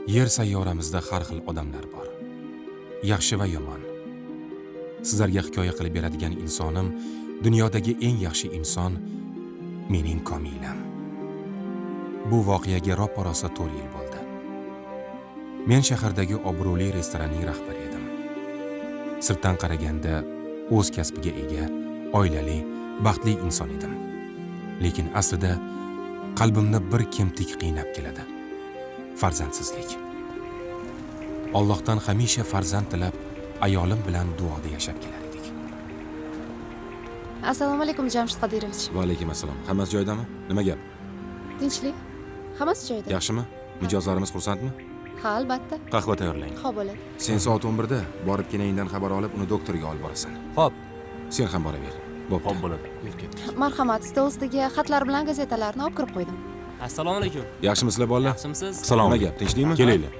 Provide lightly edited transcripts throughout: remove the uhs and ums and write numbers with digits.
Yer sayyoramizda har xil odamlar bor. Yaxshi va yomon. Sizlarga hikoya qilib beradigan insonim dunyodagi eng yaxshi inson mening Komilam. Bu voqeaga roppa-rosa 4 yil bo'ldi. Men shahardagi obro'li restoranning rahbari edim. Sirtdan qaraganda o'z kasbiga ega, oilali, baxtli inson edim. Lekin aslida qalbimni bir kemtik qiynab keladi. Farzandsizlik. Allohdan hamisha farzand tilab, ayolim bilan duoda yashab kelar edik. Assalomu alaykum Jamshid Qodirovich. Va alaykum assalom. Hammasi joyidami? Nima gap? Tinchlik? Hammasi joyida. Yaxshimi? Mijozlarimiz xursandmi? Ha, albatta. Qahva tayyorlang. Xo'p bo'ladi. Sen soat 11 da borib kenayingdan xabar olib, uni doktorga olib borasan. Xo'p. Sen ham boraver. Xo'p bo'ladi. Marhamat, stol ustiga xatlar bilan gazetalarni olib kirib qo'ydim. Assalomu alaykum. Yaxshimisizlar bolalar? Yaxshimisiz? Salom. Nima gap? Tinchlikmi? Kelinglar.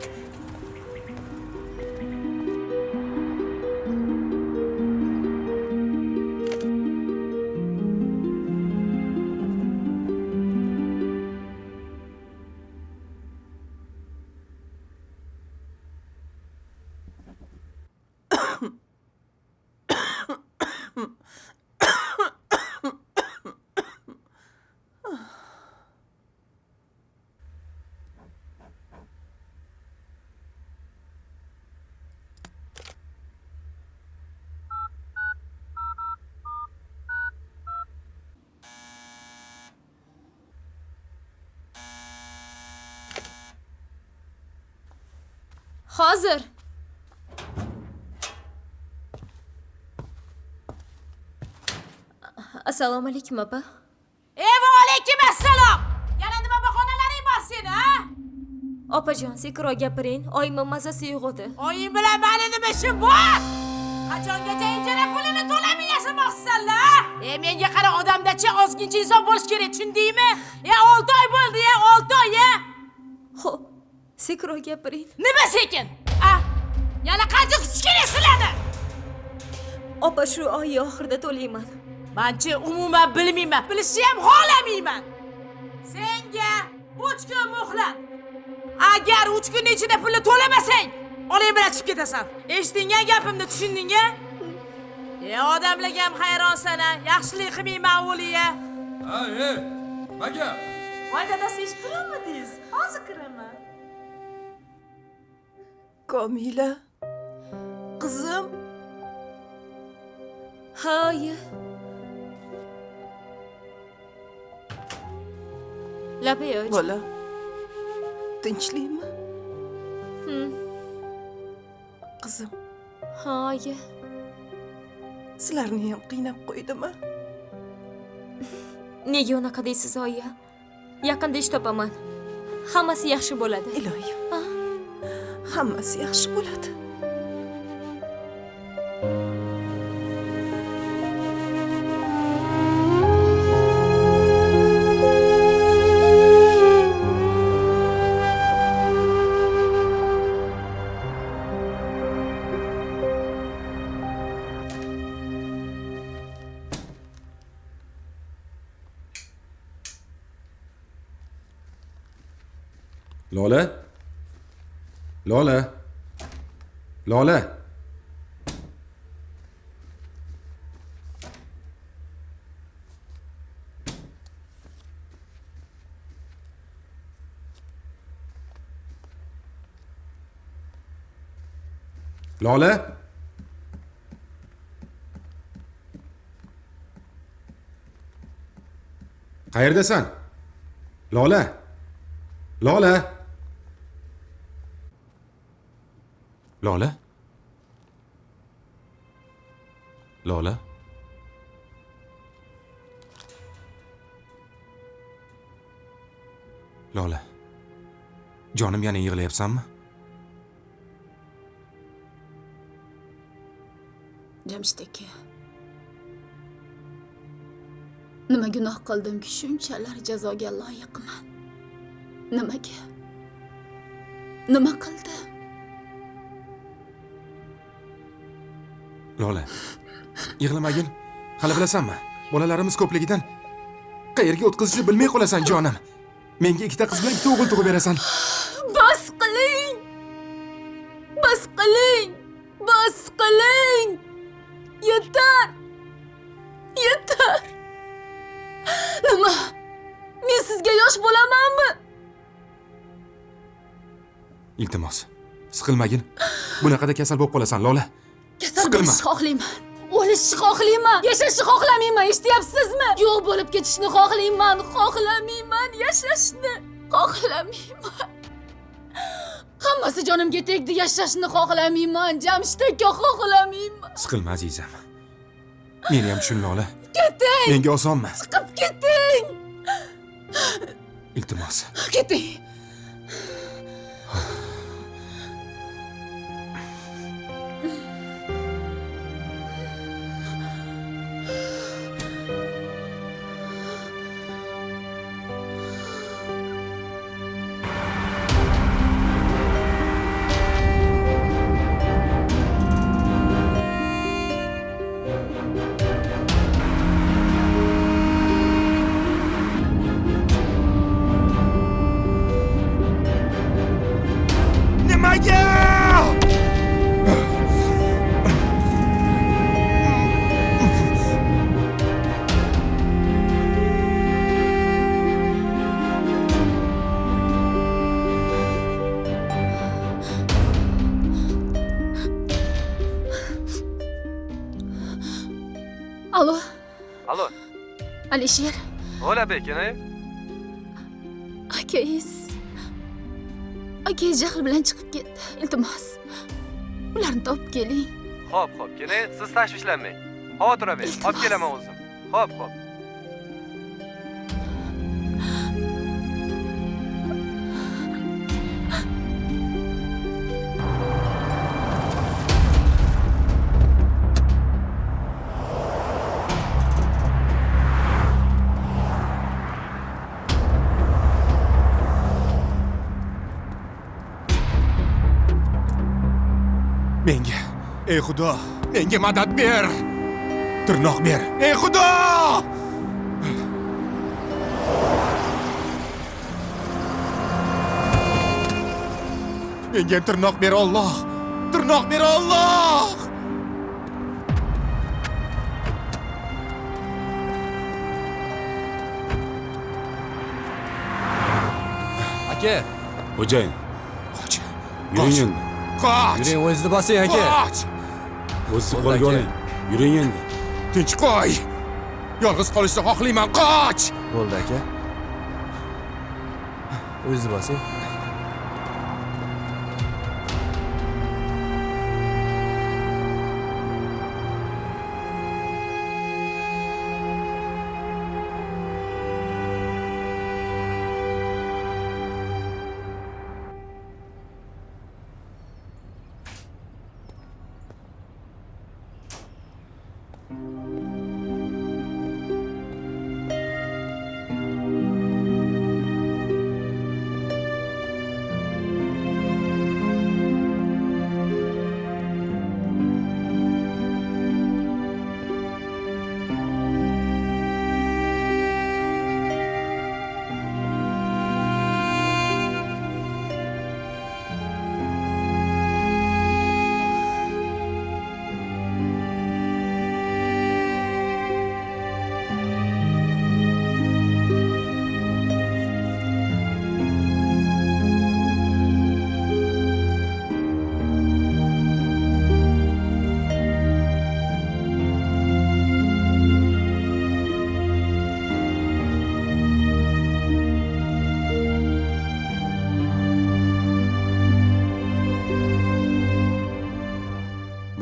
Hozir. Assalomu alaykum opa. Va alaykum assalom. Yana nima bahonalaring bor seni, ha? Opajon, sekinroq gapiring. Oyimning mazasi yo'g'idi. Oying bilan meni nima ishim bor? Qachongacha ijara pulini to'lamay yashamoqchisan-la? Menga qara, odamdachi ozgincha inson bo'lish kerak, tushundingmi? 6 oy bo'ldi, 6 oy, Xo'p, sekinroq gapiring. Nima sekin? Yana qancha kutish kerak sizlarni? Opa, shu oy oxirida to'layman. Menchi umuman bilmayman, bilishni ham xohlamayman. Senga 3 kun muhlat. Agar 3 kun ichida pulni to'lamasang, oling bilan chiqib ketasan. Eshitdingmi gapimni, tushundingmi? Odamlarga ham hayronsan-a, yaxshilik qilmayman o'liya. Nima gap? Voy dadasi, eshittirmadingiz? Hozir kiraman. Komila, qizim. Haye. Labay. Bola, tinchlikmi? Qizim, Haye. sizlarni ham qiynab qo'ydimi? Nega unaqa deysiz, oyi? Yaqinda ish topaman. Hammasi yaxshi bo'ladi. Iloyim. Hammasi yaxshi bo'ladi. Lola? Lola? Lola? Lola? Qayerdasan? Lola? Lola? Lola? Lola? Lola. Jonim, yana yig'layapsanmi? Jamshid aka. Nima gunoh qildimki shunchalar jazoga loyiqman? Nimaga? Nima qildi? Lola, yig'lamagin. Hali bilasanmi? Bolalarimiz ko'pligidan qayerga o'tkazishni bilmay qolasan, jonim. Menga ikkita qiz bilan ikkita o'g'il tug'ib berasan. Bas qiling! Bas qiling! Bas qiling! Yetar! Yetar! Nima? Men sizga yosh bo'lamanmi? Iltimos, siqilmagin. Bunaqada kasal bo'lib qolasan, Lola. Kasal Siqilma. bo'lishni xohlayman. O'lishni xohlayman. Yashashni xohlamayman. Eshityapsizmi? Yo'q bo'lib ketishni xohlayman. Xohlamayman. Yashashni xohlamayman. Hammasi jonimga tegdi. Yashashni xohlamayman. Jamshid aka xohlamayman. Siqilma, azizam. Meni ham tushun, Lola. Keting. Menga osonmi? Chiqib keting. Iltimos. Keting. Nimaga? Alo, Alo, Alisher. hola bekini. Akangiz jahl bilan chiqib ketdi. Iltimos, ularni topib keling. Xo'p, kene siz tashvishlanmang. Xavotir olmang, olib kelaman o'zim. Xo'p. Menga, ey Xudo, menga madad ber. Tirnoq ber. Ey Xudo! Menga tirnoq ber, Alloh. Tirnoq ber, Alloh. Aka, Xo'jayin, Qoch. yuring endi. Qoch. yuring o'zingizni bosing aka. Qoch. O'zingizni Bo'ldi, qo'lga aka. oling. Yuring endi. Tinch qo'y. Yolg'iz qolishni xohlayman. Qoch. Bo'ldi aka. O'zingizni bosing.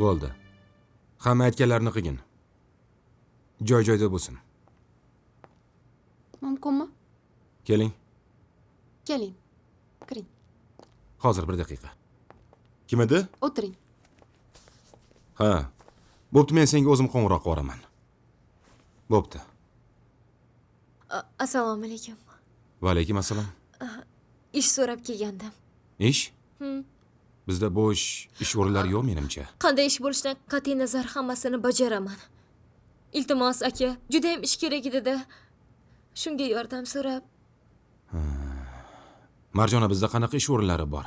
Bo'ldi. Hamma aytganlarini qilgin. Joy-joyda bo'lsin. Mumkinmi? Keling. Keling. Kiring. Hozir bir daqiqa. Kim edi? O'tiring. Ha. Bo'pti, men senga o'zim qo'ng'iroq qilaman. Bo'pti. Assalomu alaykum. Va alaykum assalom. ish so'rab kelgandim. Ish? Bizda bo'sh ish o'rinlari yo'q menimcha. Qanday ish bo'lishidan qat'iy nazar hammasini bajaraman. Iltimos aka, juda ham ish kerak edi-da. Shunga yordam so'rab. Marjona, bizda qanaqa ish o'rinlari bor?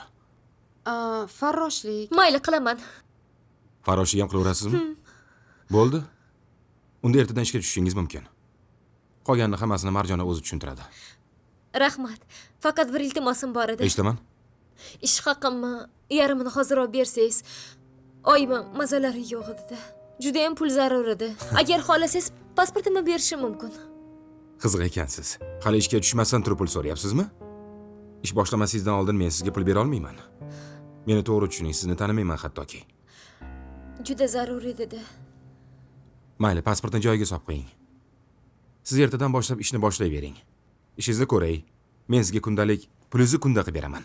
Farroshlik. Mayli qilaman. Farroshlik ham qilaverasizmi? Bo'ldi. Unda ertadan ishga tushishingiz mumkin. Qolganini hammasini Marjona o'zi tushuntiradi. Rahmat. Faqat bir iltimosim bor edi. Eshitaman. Ish haqimni yarmini hozirroq bersangiz, oyim mazalari yo'q edi-da. Juda ham pul zarur edi. Agar xohlasangiz, pasportimni berishim mumkin. Qiziq ekansiz. Hali ishga tushmasdan turib pul so'rayapsizmi? Ish boshlamasingizdan oldin men sizga pul bera olmayman. Meni to'g'ri tushuning, sizni tanimayman hattoki. Juda zarur edi-da. Mayli, pasportni joyiga solib qo'ying. Siz ertadan boshlab ishni boshlayvering. Ishingizni ko'ray. Men sizga kundalik pulingizni kunda qilib beraman.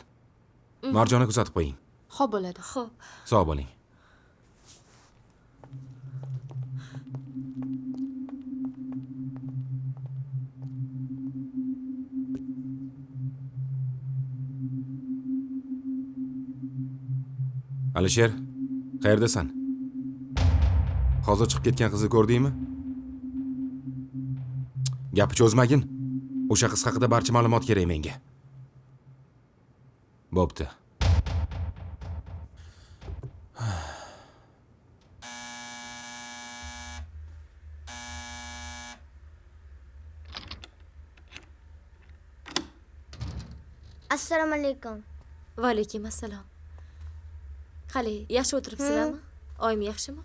Marjona kuzatib qo'ying. Xo'p bo'ladi. Xo'p. Sog' bo'ling. Alisher, qayerdasan? Hozir chiqib ketgan qizni ko'rdingmi? Gapi cho'zmagin. O'sha qiz haqida barcha ma'lumot kerak menga. Bo'pti. Assalomu alaykum. Va alaykum assalom. Qani, yaxshi o'tiribsizlarmi? Oyim yaxshimi?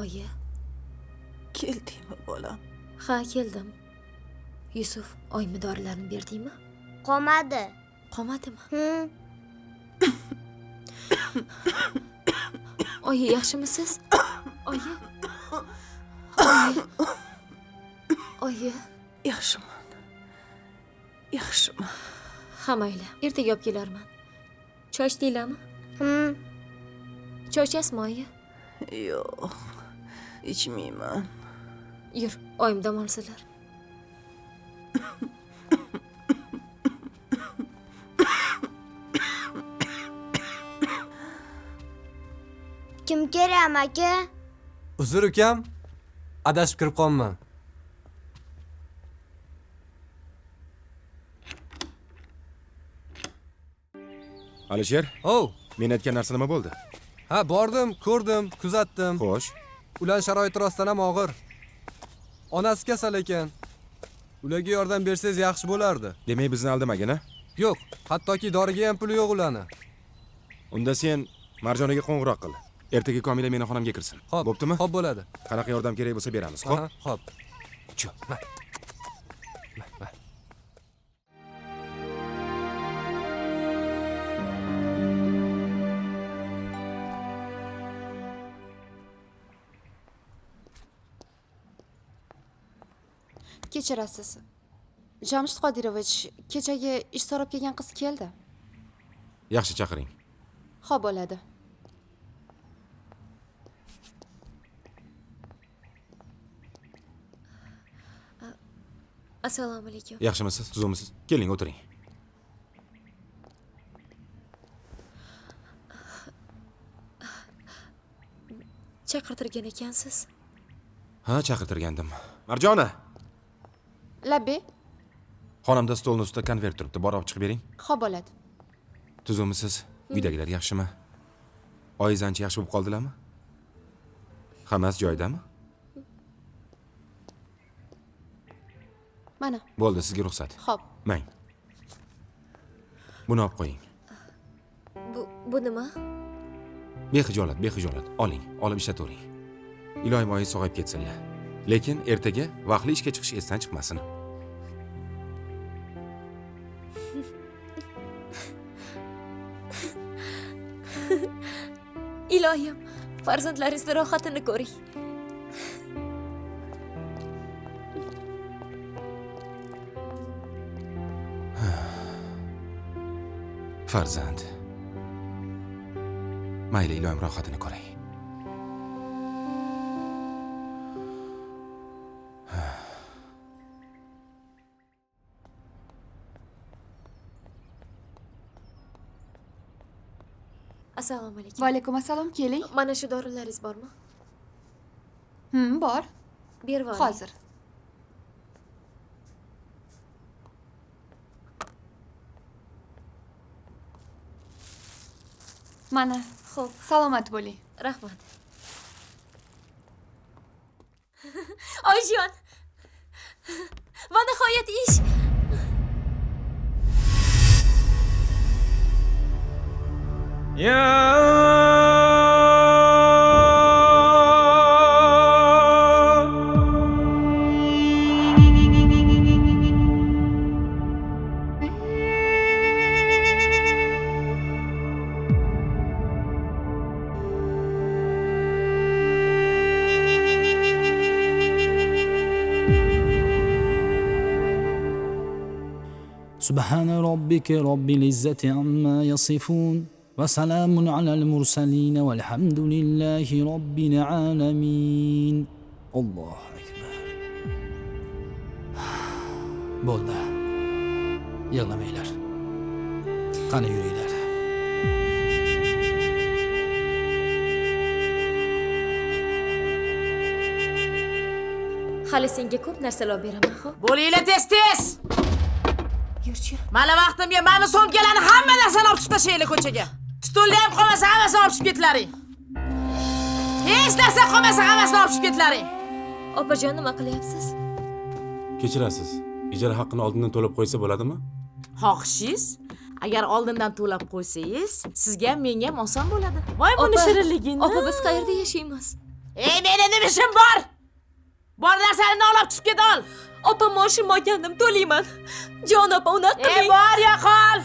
Oyi, Keldingmi bolam? ha, keldim. Yusuf, oyimga dorilarni berdingmi? Qolmadi. Qolmadimi? Oyi, yaxshimisiz? Oyi. Oyi. Yaxshiman. Yaxshiman. Ha, mayli. Ertaga olib kelarman. Choy ichdinglarmi? Choy ichasizmi, oyi? Yo'q. Ichmayman. Yur, oyim dam olsalar. Kim kerak aka? Uzr ukam. Adashib kirib qolman. Alisher, Oh, men aytgan narsa nima bo'ldi? ha, bordim, ko'rdim, kuzatdim. Xo'sh. Ular sharoiti rostdan ham og'ir. Onasi kasal ekan. Ularga yordam bersangiz yaxshi bo'lardi. Demak, bizni aldamagin, a? Yo'q, hattoki doriga ham puli yo'q ularni. Unda sen Marjonaga qo'ng'iroq qil. Ertaga Komila meni xonamga kirsin. Xo'p, Bo'ptimi? Xo'p bo'ladi. Qanaqa yordam kerak bo'lsa beramiz, xo'p? Aha, xo'p. Chu. Kechirasiz. Jamshid Qodirovich, kechagi ish so'rab kelgan qiz keldi. Yaxshi, chaqiring. Xo'p bo'ladi. Assalomu alaykum. Yaxshimisiz? Tuzukmisiz? Keling, o'tiring. Chaqirtirgan ekansiz. Ha, chaqirtirgandim. Marjona, Labbi, xonamda stolning ustida konvert turibdi. Borib olib chiqib bering. xo'p bo'ladi. Tuzukmisiz? Uydagilar yaxshimi? Oyiz ancha yaxshi bo'lib qoldilarmi? Hammasi joyidami? Mana, Bo'ldi, sizga ruxsat. xo'p. Mang. Buni olib qo'ying. Bu nima? Bexijolat, bexijolat. Oling, olib ishlatavering. Iloyim oyi sog'ayib ketsinlar. Lekin ertaga vaqtli ishga chiqish esdan chiqmasin. Iloyim, farzandlaringizni rohatini ko'ring. Farzand. Mayli, iloyim rohatini ko'ray. Assalomu alaykum. Va alaykum assalom, keling. Mana shu dorilaringiz bormi? Bor. Berib oling. Hozir. Mana, Xo'p, salomat bo'ling. rahmat. Oyijon. Va nihoyat ish. سبحان ربك رب العزة عما يصفون وسلام على المرسلين والحمد لله رب العالمين. الله أكبر. Bo'ldi. Yig'lamanglar. Qani yuringlar. Hali senga ko'p narsalar beraman, xo'p? Bo'linglar tez-tez. Yurchi. Mana vaqtimga mana so'mkalarni hamma narsani olib chiqib tashlaylik ko'chaga. Stulni ham qolmasa hammasini olib chiqib ketlaring. Hech narsa qolmasa hammasini olib chiqib ketlaring. Opajon, nima qilyapsiz? Kechirasiz. Ijara haqqini oldindan to'lab qo'ysa bo'ladimi? Xohishingiz, agar oldindan to'lab qo'ysangiz, sizga ham menga ham oson bo'ladi. Voy buni Opa, shirinligini. Opa, biz qayerda yashaymiz? Meni nima ishim bor? Bor narsalarni olib chiqib ket ol. Opa, moshim olgandim, to'layman. Jon opa, unaqa qiling. Bor ya qol.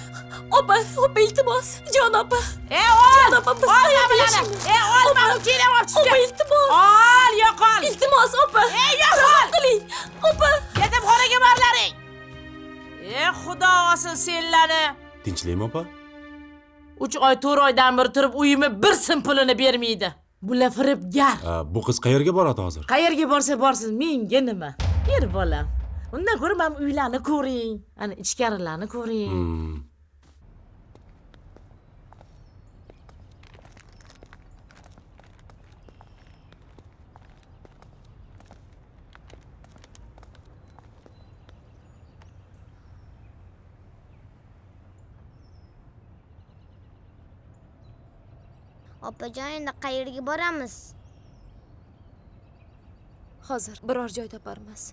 Opa, iltimos. Jon opa. Ol. Jon opa, biz qayerda yashaymiz? Ol, mana keling olib chiqib Opa, ket. iltimos. Ol, yo'qol. Iltimos, opa. Yo'qol. Qiling. Opa. Ketib xonaga borlaring. Xudo olsin senlarni. Tinchlikmi opa? 3 oy 4 oydan beri turib uyimni bir sim pulini bermaydi. Bular firibgar. Bu qiz qayerga boradi hozir? Qayerga borsa borsin, menga nima? Yer bolam. Undan ko'ra men uylarni ko'ring, ana ichkarilarni ko'ring. Opajon, endi qayerga boramiz? Hozir biror joy toparmiz.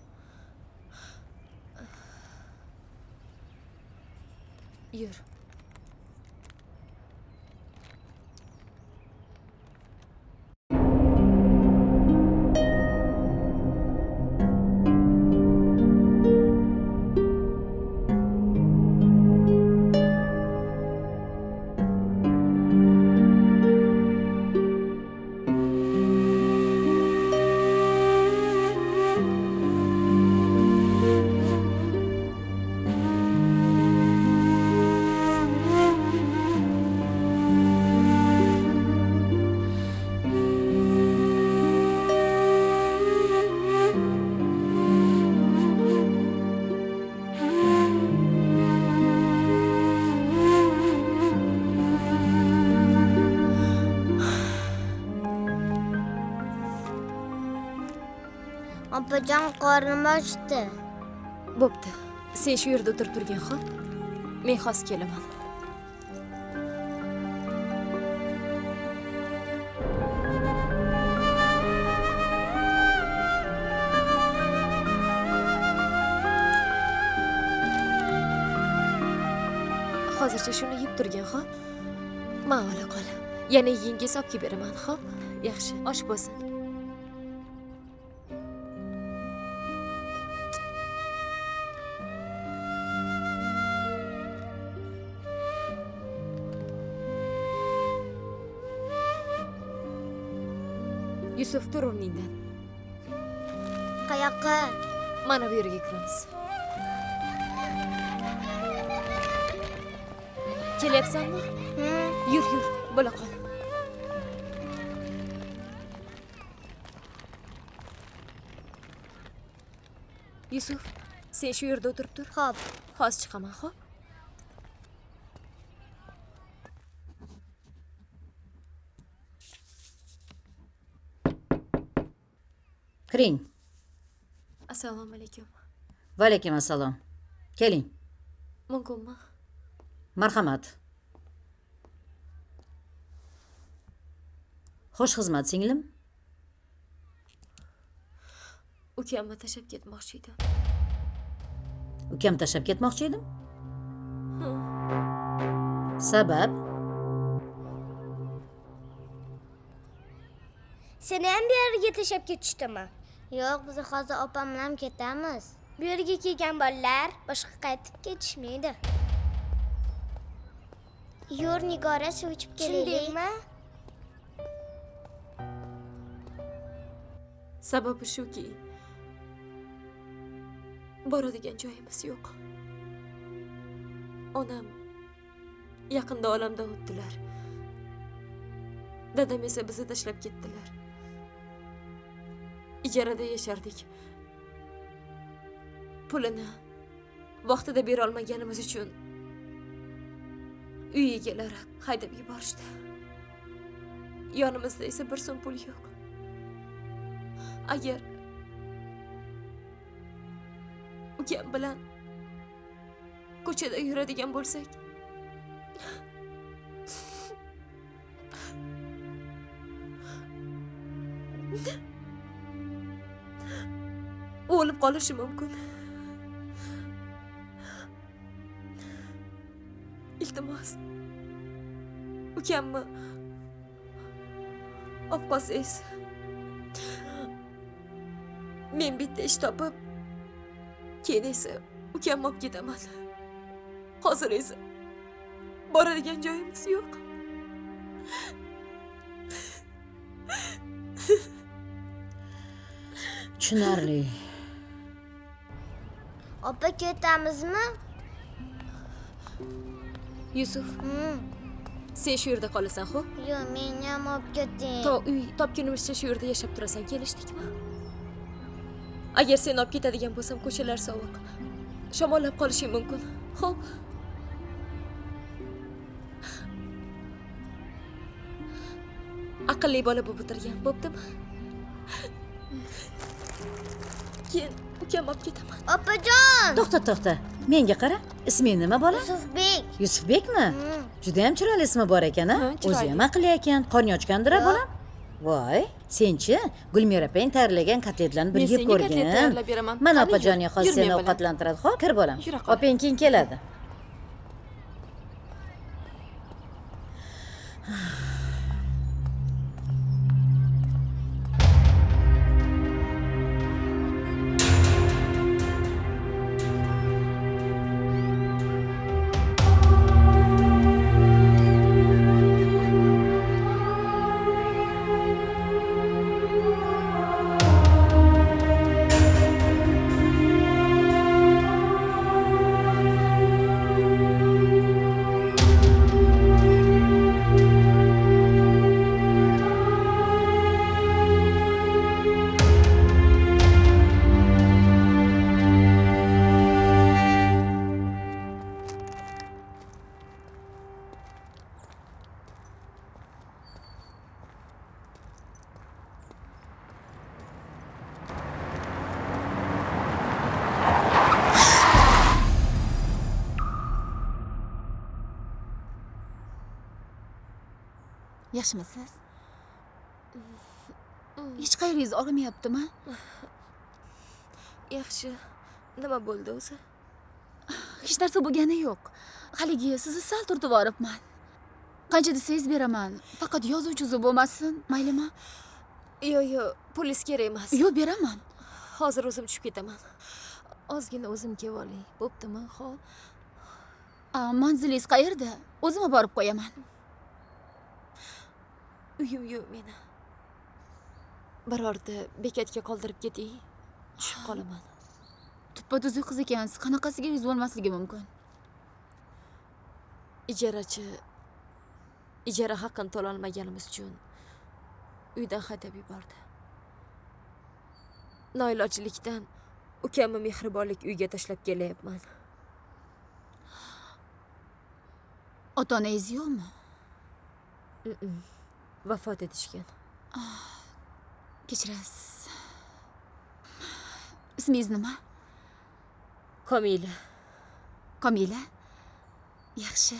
Yur. Opajon, qornim ochdi. Bo'pti. Sen shu yerda o'tirib turgin, xo'p? Men hozir kelaman. Hozircha shuni yeb turgin, xo'p? Ma'vola qol. Yana yeyingiz olib kelib beraman, xo'p? Yaxshi, osh bo'lsin. Yusuf, tur o'rningdan. Qayoqqa? Mana bu yerga kiramiz. Kelyapsanmi? Yur, bo'la qol. Yusuf, sen shu yerda o'tirib tur. Xo'p. Hozir chiqaman, xo'p? Kiring. Assalomu alaykum. Va alaykum assalom. Keling. Mumkinmi? Marhamat. Xush xizmat, singlim. Ukamni tashlab ketmoqchi edim. Ukam tashlab ketmoqchi edim. Sabab? Seni ham bu yerga tashlab ketishdimi? Yo'q, biz hozir opam bilan ketamiz. Bu yerga kelgan bolalar boshqa qaytib ketishmaydi. Yur Nigora, suv ichib kelaylik. Shundaymi? Sababi shuki, boradigan joyimiz yo'q. Onam yaqinda olamdan o'tdilar. Dadam esa bizni tashlab ketdilar. Ijarada yashardik. Pulini vaqtida bera olmaganimiz uchun uy egalari haydab yuborishdi. Yonimizda esa bir so'm pul yo'q. Agar ukam bilan ko'chada yuradigan bo'lsak, o'lib qolishi mumkin. Iltimos, ukamni olib qolsangiz, men bitta ish topib, keyin esa ukamni olib ketaman. Hozir esa boradigan joyimiz yo'q. Tushunarli. Opa, ketamizmi? Yusuf, sen shu yerda qolasan, xo'p? Yo'q, meni ham olib keting. To uy topgunimizcha shu yerda yashab turasan, kelishdikmi? Agar seni olib ketadigan bo'lsam, ko'chalar sovuq. Shamollab qolishing mumkin. Xo'p. Aqlli bola bo'lib o'tirgan, bo'ptimi? Keyin ukam olib ketaman. Opajon! To'xta. Menga qara. Isming nima bola? Yusufbek. Yusufbekmi? Juda ham chiroyli ismi bor ekan-a? O'zi ham aqlli ekan. Qorni ochgandir-a bolam? Voy, senchi Gulmira opang tayyorlagan kotletlarni bir yeb ko'rgin. Mana opajoning hozir seni ovqatlantiradi. Xo'p, kir bolam. Opang keyin keladi. Yaxshimisiz? Hech qayeringiz og'rimayaptimi? Yaxshi. Nima bo'ldi o'zi? Hech narsa bo'lgani yo'q. Haligi sizni sal turtib yuboribman. Qancha desangiz beraman. Faqat yozuvchi bo'lmasin, maylimi? Yo'q, polis kerak emas. Yo'q, beraman. Hozir o'zim tushib ketaman. Ozgina o'zim kelib olay. Bo'ptimi? Xo'p. Manzilingiz qayerda? O'zim borib qo'yaman. Uyim yo'q meni. Birorta bekatga qoldirib keting. Tushib qolaman. Tuppa-tuzuk qiz ekansiz. Qanaqasiga yuz bo'lmasligi mumkin? Ijara haqqini to'la olmaganimiz uchun uydan haydab yubordi. Noilojlikdan ukamni mehribonlik uyga tashlab kelyapman. Ota-onangiz yo'qmi? Vafot etishgan. Kechirasiz. Ismingiz nima? Komila. Komila? Yaxshi.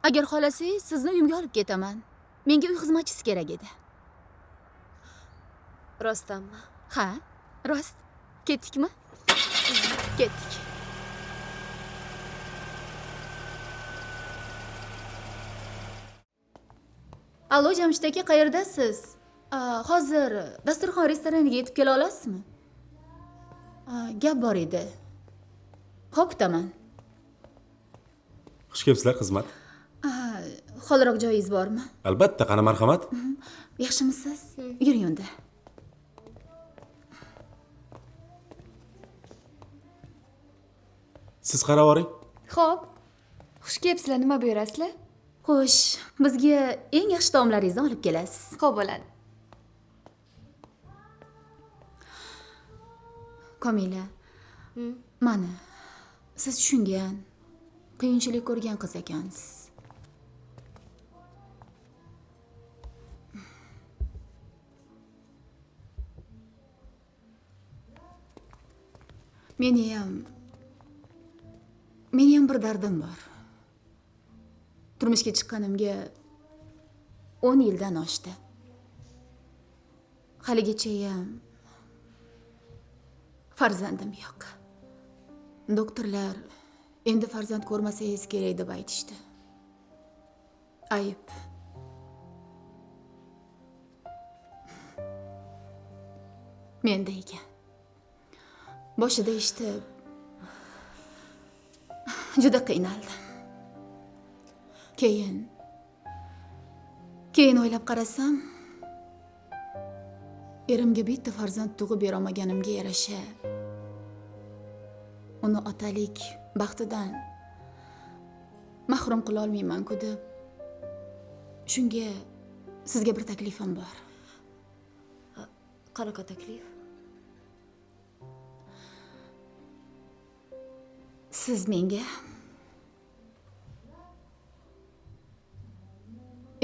Agar xohlasangiz, sizni uyimga olib ketaman. Menga uy xizmatchisi kerak edi. Rostdanmi? Ha, rost. Ketdikmi? Ketdik. Allo, Jamshid aka, qayerdasiz? Hozir Dasturxon restoraniga yetib kela olasizmi? Gap bor edi. Xo'p, kutaman. Xush kelibsizlar, xizmat. Holiroq joyingiz bormi? Albatta, qani marhamat. Yaxshimisiz? Yuring unda. Siz qarab oling. Xo'p. Xush kelibsizlar, nima buyurasizlar? Xo'sh, bizga eng yaxshi taomlaringizni olib kelasiz. Xo'p bo'ladi. Komila. Mana, siz tushungan, qiyinchilik ko'rgan qiz ekansiz. Meniyam bir dardim bor. Turmushga chiqqanimga 10 yildan oshdi. Haligacha ham farzandim yo'q. Doktorlar endi farzand ko'rmasangiz kerak deb aytishdi. Ayib. Menda ekan. Boshida eshitib juda qiynaldim. Keyin o'ylab qarasam, erimga bitta farzand tug'ib bera olmaganimga yarasha uni otalik baxtidan mahrum qila olmayman-ku deb shunga sizga bir taklifim bor. Qanaqa taklif? Siz menga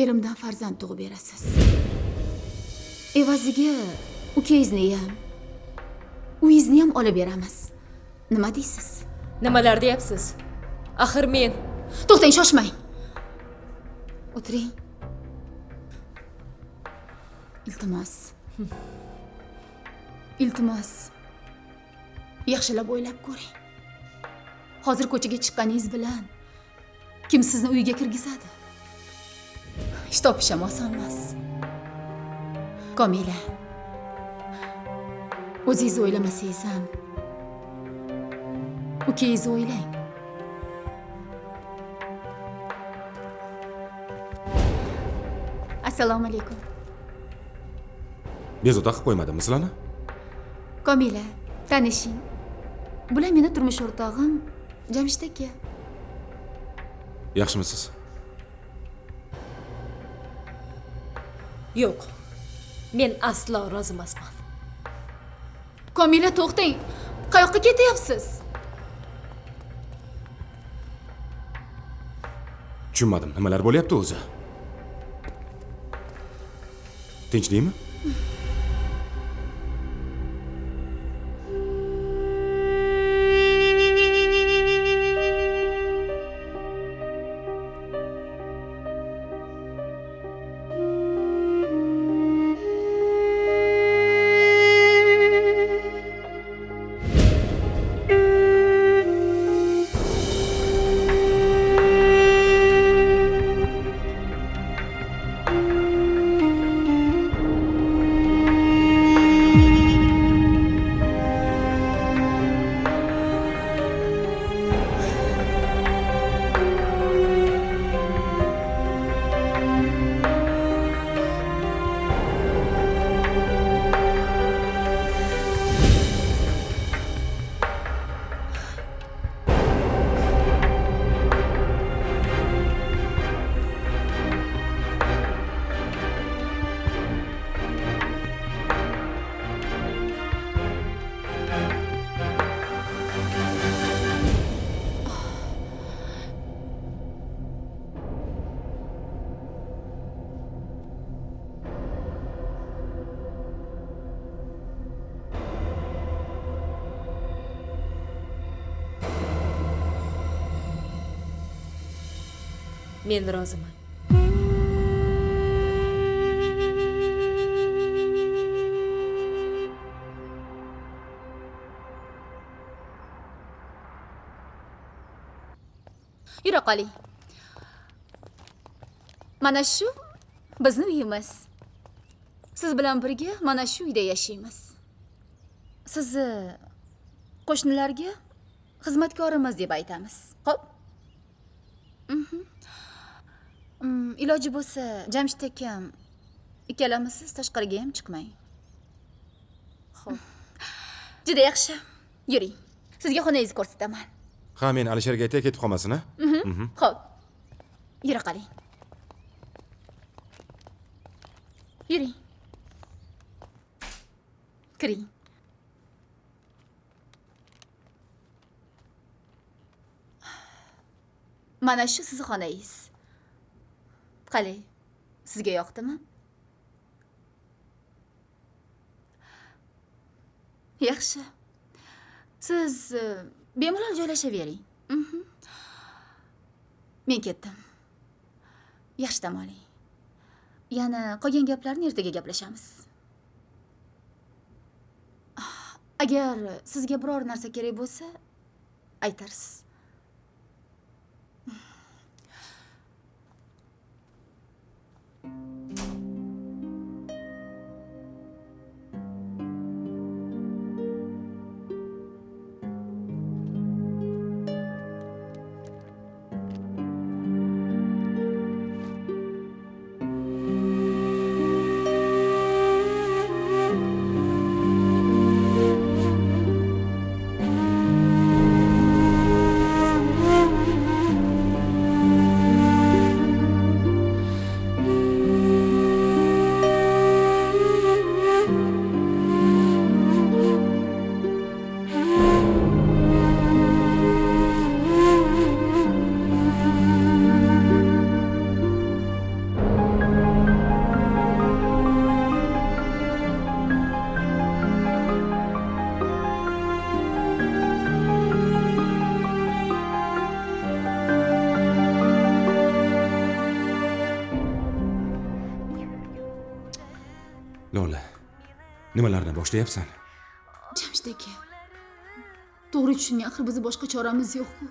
erimdan farzand tug'ib berasiz. Evaziga ukangizni ham, uyingizni ham olib beramiz. Nima deysiz? Nimalar deyapsiz? Axir men... To'xtang, shoshmang. O'tiring. Iltimos. Iltimos. Yaxshilab o'ylab ko'ring. Hozir ko'chaga chiqqaningiz bilan kim sizni uyiga kirgizadi? Ish topish ham oson emas. Komila. O'zingiz o'ylamasangiz ham ukangizni o'ylang. Assalomu alaykum. Bezovta qilib qo'ymadimmi sizlarni? Komila, tanishing. Bular meni turmush o'rtog'im Jamshid aka. Yaxshimisiz? Yo'q. Men aslo rozi emasman. Komila, to'xtang. Qayoqqa ketyapsiz? Tushunmadim, nimalar bo'lyapti o'zi? Tinchlikmi? Men roziman. Yura qoling. Mana shu bizni uyimiz. Siz bilan birga mana shu uyda yashaymiz. Sizni qo'shnilarga xizmatkorimiz deb aytamiz. Xo'p? Iloji bo'lsa, Jamshid akam ikkalamisiz tashqariga ham chiqmang. Xo'p. Juda yaxshi. Yuring. Sizga xonangizni ko'rsataman. Ha, men Alisherga aytay, ketib qolmasin, ha? Xo'p. Yura qoling. Yuring. Kiring. Mana shu sizni xonangiz. Qalay? Sizga yoqdimi? Yaxshi. Siz bemalol joylashavering. Men ketdim. Yaxshi dam oling. Yana qolgan gaplarni ertaga gaplashamiz. Agar sizga biror narsa kerak bo'lsa, aytarsiz. Lola, nimalarni boshlayapsan? Jamshid aka. To'g'ri tushungan, axir bizni boshqa choramiz yo'q-ku.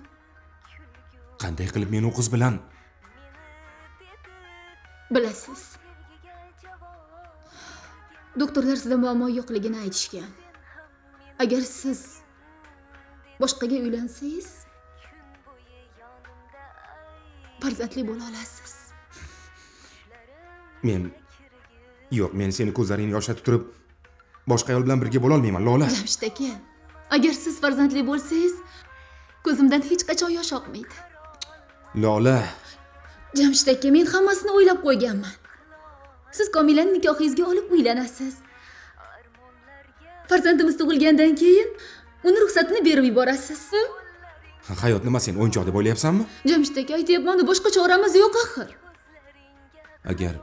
Qanday qilib men u qiz bilan Bilasiz. Doktorlar sizda muammo yo'qligini aytishgan. Agar siz boshqaga uylansangiz, farzandli bo'la olasiz. Men seni ko'zlaringni yoshlatib turib boshqa ayol bilan birga bo'la olmayman, Lola. Jamshid aka, agar siz farzandli bo'lsangiz, ko'zimdan hech qachon yosh oqmaydi. Lola. Jamshid aka, men hammasini o'ylab qo'yganman. Siz Komilani nikohingizga olib uylanasiz. Farzandimiz tug'ilgandan keyin uni ruxsatini berib yuborasiz. Hayot nima, sen o'yinchoq deb o'ylayapsanmi? Jamshid aka, aytyapman, boshqa choramiz yo'q axir. Agar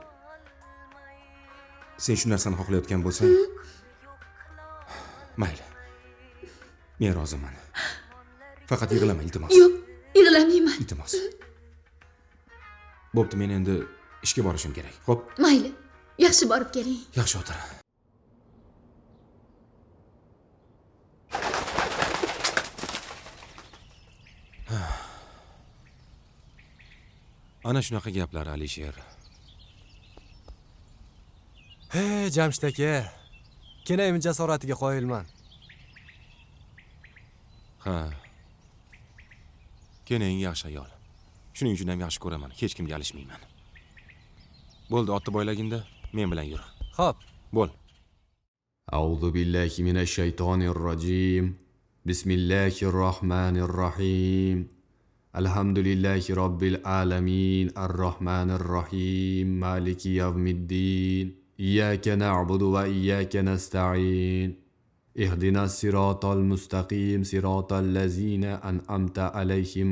sen shu narsani xohlayotgan bo'lsang, mayli. Men roziman. Faqat yig'lama, iltimos. Yo'q, yig'lamayman. Iltimos. Bo'pti, men endi ishga borishim kerak. Xo'p? Mayli. Yaxshi borib keling. Yaxshi o'tir. Ana shunaqa gaplar, Alisher. Hey, Jamshid aka. Kenayim jasoratiga qoyilman. Ha. Kenaying yaxshi ayol. Shuning uchun ham yaxshi ko'raman. Hech kimga alishmayman. Bo'ldi, otni boylaginda men bilan yur. Xo'p, bo'l. A'udhu billahi minash shaytonir rojim. Bismillahir rohmanir rohim. Alhamdulillahi robbil alamin, ar-rohmanir rohim, maliki yawmiddin. Iyyaka na'budu va iyyaka nasta'in. Ihdinas siratal mustaqim, siratal ladzina an'amta alayhim,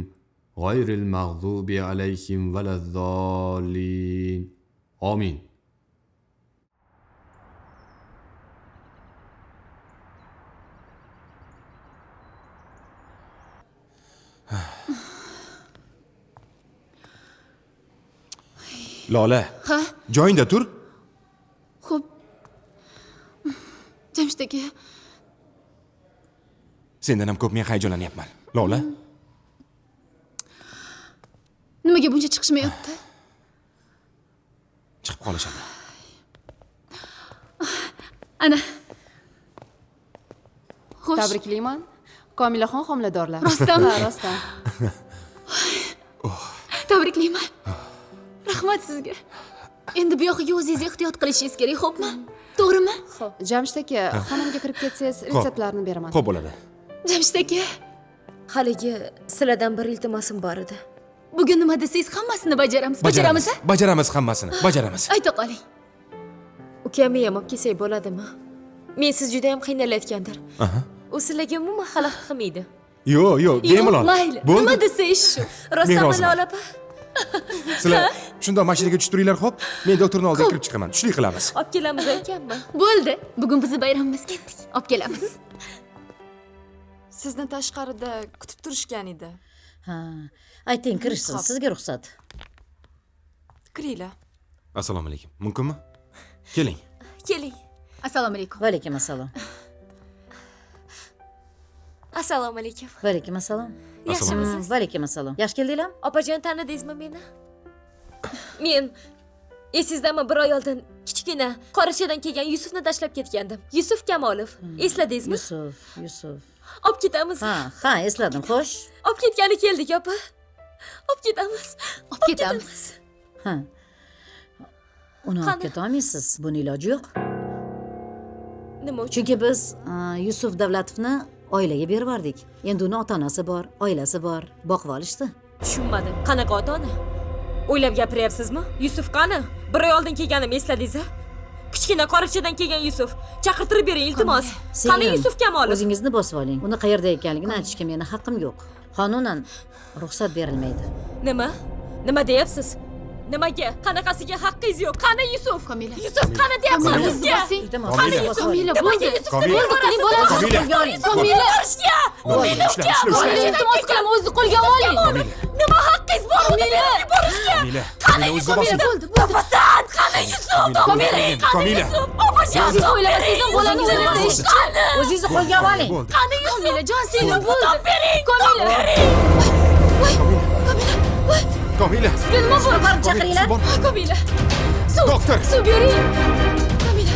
ghayril maghdubi alayhim waladdallin. Amin. Lola. Ha? Joyingda tur. Xo'p. Jamshid aka, Sendan ham ko'p men hayajonlanyapman. Lola. nimaga buncha chiqishmayapti? Chiqib qolishadi. Ana. Xo'sh. Tabriklayman. Komilaxon homiladorlar. Rostdanmi? Ha, rostdan. Tabriklayman. Rahmat sizga. Endi bu yog'iga o'zingiz ehtiyot qilishingiz kerak, xo'pmi? To'g'rimi? Xo'p, Jamshid aka, xonamga kirib ketsangiz, retseptlarni beraman. Xo'p bo'ladi. Jamshid aka, Haligi sizlardan bir iltimosim bor edi. bugun nima desangiz hammasini bajaramiz. Bajaramiz, a? Bajaramiz hammasini. Bajaramiz. Ayta qoling. Ukamni ham olib kelsak bo'ladimi? Men siz juda ham qiynalayotgandir. U sizlarga umuman xalaqit qilmaydi. Yo'q, bemalol. Mayli. Nima desangiz shu. Rostdanmi roziman. Lola opa? Sizlar shundoq mashinaga tushib turinglar, xo'p? Men doktorning oldiga kirib chiqaman. Tushlik qilamiz. Olib kelamiz ekanmi? Bo'ldi. Bugun bizni bayramimiz ketdik. Olib kelamiz. Sizni tashqarida kutib turishgan edi. Ha, ayting, kirishsin, sizga ruxsat. Kiringlar. Assalomu alaykum. Mumkinmi? Keling. Keling. Assalomu alaykum. Va alaykum assalom. Assalomu alaykum. Va alaykum assalom. Yaxshimisiz? Va alaykum assalom. Yaxshi keldinglarmi? Opajon, tanidingizmi meni? Men esizdami, bir oy oldin kichkina Qorachadan kelgan Yusufni tashlab ketgandim. Yusuf Kamolov. Esladingizmi? Yusuf. Olib ketamiz. Ha, esladim, xo'sh. Olib ketgani keldik, opa. Olib ketamiz. Olib ketamiz. Ha. Uni olib keta olmaysiz. Buni iloji yo'q. Nima uchun? Chunki biz Yusuf Davlatovni oilaga berib yubordik. Endi uni ota-onasi bor, oilasi bor. Boqib olishdi. Tushunmadim. Qanaqa ota-ona? O'ylab gapiryapsizmi? Yusuf qani? Bir oy oldin kelganim esladingiz-a? Kichkina Qorachadan kelgan Yusuf. Chaqirtirib bering, iltimos. Qani Yusuf Kamolov? O'zingizni bosib oling. Uni qayerda ekanligini aytishga meni haqqim yo'q. Qonunan ruxsat berilmaydi. Nima? Nima deyapsiz? Nimaga? Qanaqasiga haqqingiz yo'q? Qani Yusuf? Komila. Yusuf qani deyapman sizga? Qani Yusuf? Komila, bo'ldi. Komila. Komila. Ishla. Iltimos qilaman, o'zingizni qo'lga oling. Nima haqqingiz bor uni berib yuborishga? Komila, o'zingizga bosing. Bo'ldi. Opasan, qani Yusuf? Komila. Opasan, Siz o'ylamasangiz ham bolani o'ylamaysiz. O'zingizni qo'lga oling. Qani Yusuf? Komila, jon seni bo'ldi. Komila. Komila. Nima bo'ldi? Borib chaqiringlar. Komila. Suv. Doktor. Suv bering. Komila.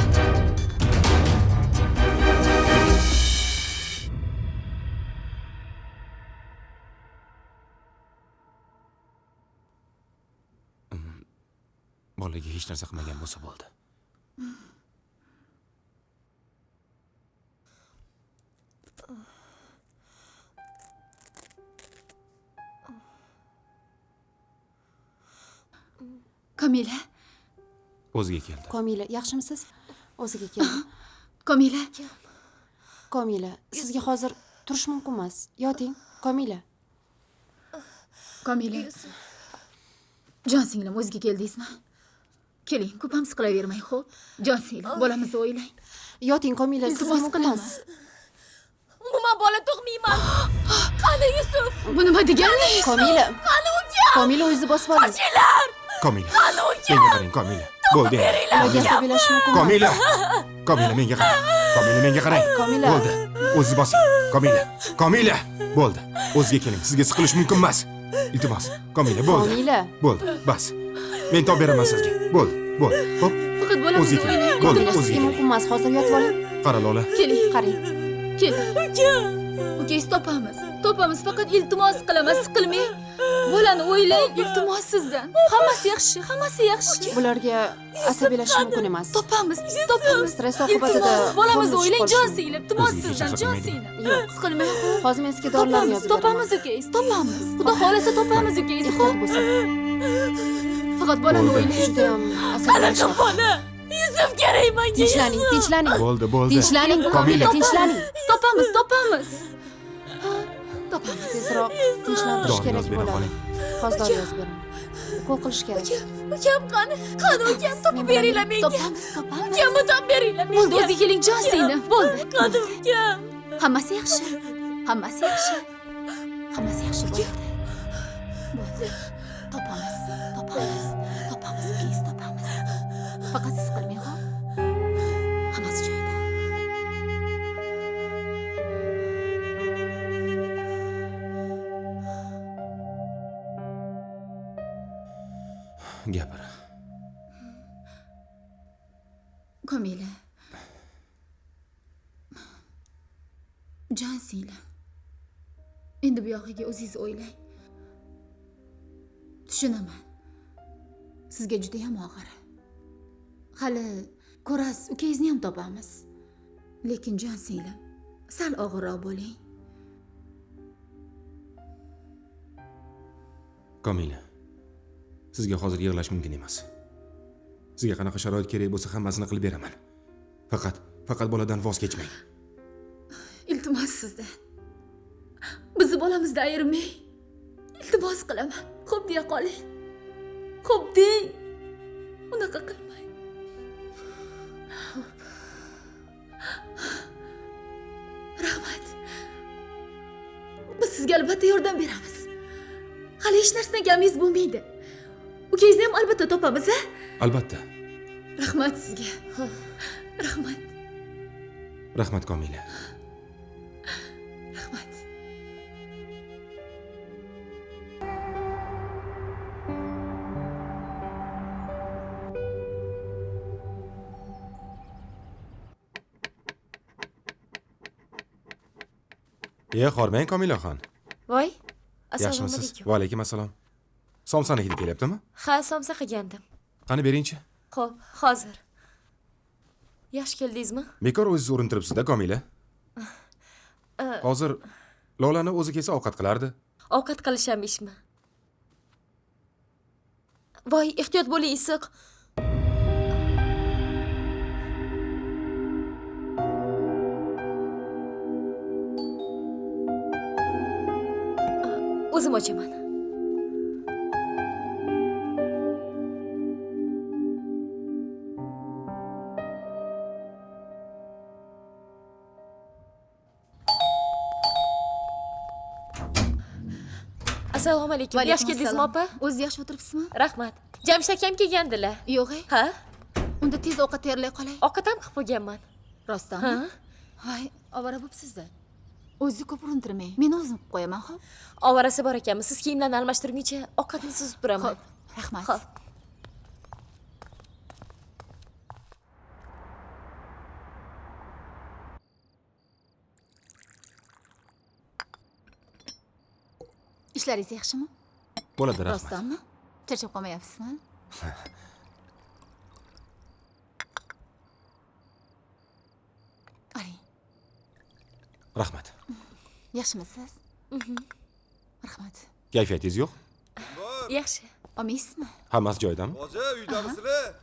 Bolaga hech narsa qilmagan bo'lsa bo'ldi. Komila. O'ziga keldi. Komila, yaxshimisiz? O'ziga keldi. Komila. Komila, sizga hozir turish mumkin emas. Yoting, Komila. Komila. Jon singlim, o'ziga keldingizmi? Keling, ko'pam siqilavermang, xo'p? Jon singlim, bolamizni o'ylang. Yoting, Komila, sizga Iltimos mumkin emas. Umuman bola tug'mayman. Qani Yusuf? Bu nima deganingiz? Komila. Qani ukam? Komila, o'zingizni bosib oling. Komila. Qani ukam? Menga qarang, Komila. Bo'ldi. Ularga asabiylashib mumkin emas. Komila. Komila, menga qarang. Komila, menga qarang. Komila. Bo'ldi. O'zingiz bosing. Komila. Komila. Bo'ldi. O'ziga keling. Sizga siqilish mumkin emas. Iltimos. Komila, bo'ldi. Komila. Bo'ldi. Bas. Men top beraman sizga. Bo'ldi. Bo'ldi. Xo'p. Faqat bolamizni O'ziga keling. o'ylang. Bo'ldi. Komila, sizga O'ziga mumkin keling. emas. Hozir yotib oling. Qara Lola. Keling, Qarang. keling. Ukangiz topamiz. Topamiz, faqat iltimos qilaman, siqilmang. Bolani o'ylang, iltimos sizdan. Hammasi yaxshi, hammasi yaxshi. Bularga asabiylashish mumkin emas. Topamiz, topamiz. Stress oqibatida bolamizni ko'ngli o'ylang, chiqib jon qolishi singlim, iltimos O'ziga sizdan, hech jon narsa singlim. Yo'q. Siqilmang. Hozir men sizga dorilarni Topamiz, yozib beraman. topamiz ukangiz, topamiz. Xudo xohlasa topamiz ukangiz, Ehtiyot xo'p? bo'lsin. Faqat bolani Bo'ldi. o'ylang. Juda ham asabiylashib. Bola. Yusuf kerak menga. Tinchlaning, tinchlaning. Bo'ldi, bo'ldi. Tinchlaning, Komila, tinchlaning. Topamiz, topamiz. Topamiz. Tezroq tinchlantirish Dori kerak yozib bera bo'ladi. qoling. Hozir dori yozib beraman. Ukol qilish kerak. Ukam qani? Qani ukam? Topib beringlar menga. Topamiz, topamiz. Ukamni topib beringlar menga. Bo'ldi, o'ziga keling, jon singlim. Bo'ldi. Qani ukam? Hammasi yaxshi. Hammasi yaxshi. Hammasi yaxshi bo'ladi. Bo'ldi. Topamiz, topamiz, topamiz ukangiz. Faqat siz qilmang, ha? Hammasi joyida. Gapir. Komila. Jon singlim. Endi bu yog'iga o'zingiz o'ylang. Tushunaman. Sizga juda ham og'ir. Hali ko'rasiz, ukangizni ham topamiz. Lekin jon singlim, sal og'irroq bo'ling. Komila. Sizga hozir yig'lash mumkin emas. Sizga qanaqa sharoit kerak bo'lsa hammasini qilib beraman. Faqat boladan voz kechmang. Iltimos sizdan. Bizni bolamizdan ayirmang. Iltimos qilaman. Xo'p deya qoling. Xo'p deng. Unaqa qilmang. Rahmat. Biz sizga albatta yordam beramiz. Hali hech narsadan gamingiz bo'lmaydi. Ukangizni ham albatta topamiz, ha? Albatta. Rahmat sizga. Rahmat. Rahmat Komila. Rahmat. Hormang Komilaxon. Voy. Assalomu Yaxshimisiz? alaykum. Va alaykum assalom. Somsoniki kelyaptimi? Ha, somsa qilgandim. Qani beringchi. Xo'p, hozir. Yaxshi keldingizmi? Bekor o'zingiz urintiribsiz-da Komila. Hozir Lolani o'zi kelsa ovqat qilardi. Ovqat qilish ham ishmi? Voy, ehtiyot bo'ling, issiq. O'zim ochaman. Assalomu alaykum. Yaxshi keldingizmi, opa? O'zingiz yaxshi o'tiribsizmi? Rahmat. Jamshid akam kelgandilar. Yo'q. Ha? Unda tez ovqat tayyorlay qolay. Ovqat ham qilib qo'yganman. Rostdanmi? Ha? Voy, ovora bo'psiz-da. O'zingizni ko'p urintirmang. Men o'zim qilib qo'yaman, xo'p? Ovorasi bor ekanmi? Siz kiyimlarni almashtirguncha ovqatni suzib turaman. Xo'p, rahmat. Xo'p. Ishlaringiz yaxshimi? Bo'ladi, rahmat. Rostdanmi? Charchab qolmayapsizmi? Oling. Rahmat. Yaxshimisiz? Rahmat. Kayfiyatingiz yo'q? Yaxshi. Olmaysizmi? Hammasi joyidami? Hoji, uydamisizlar?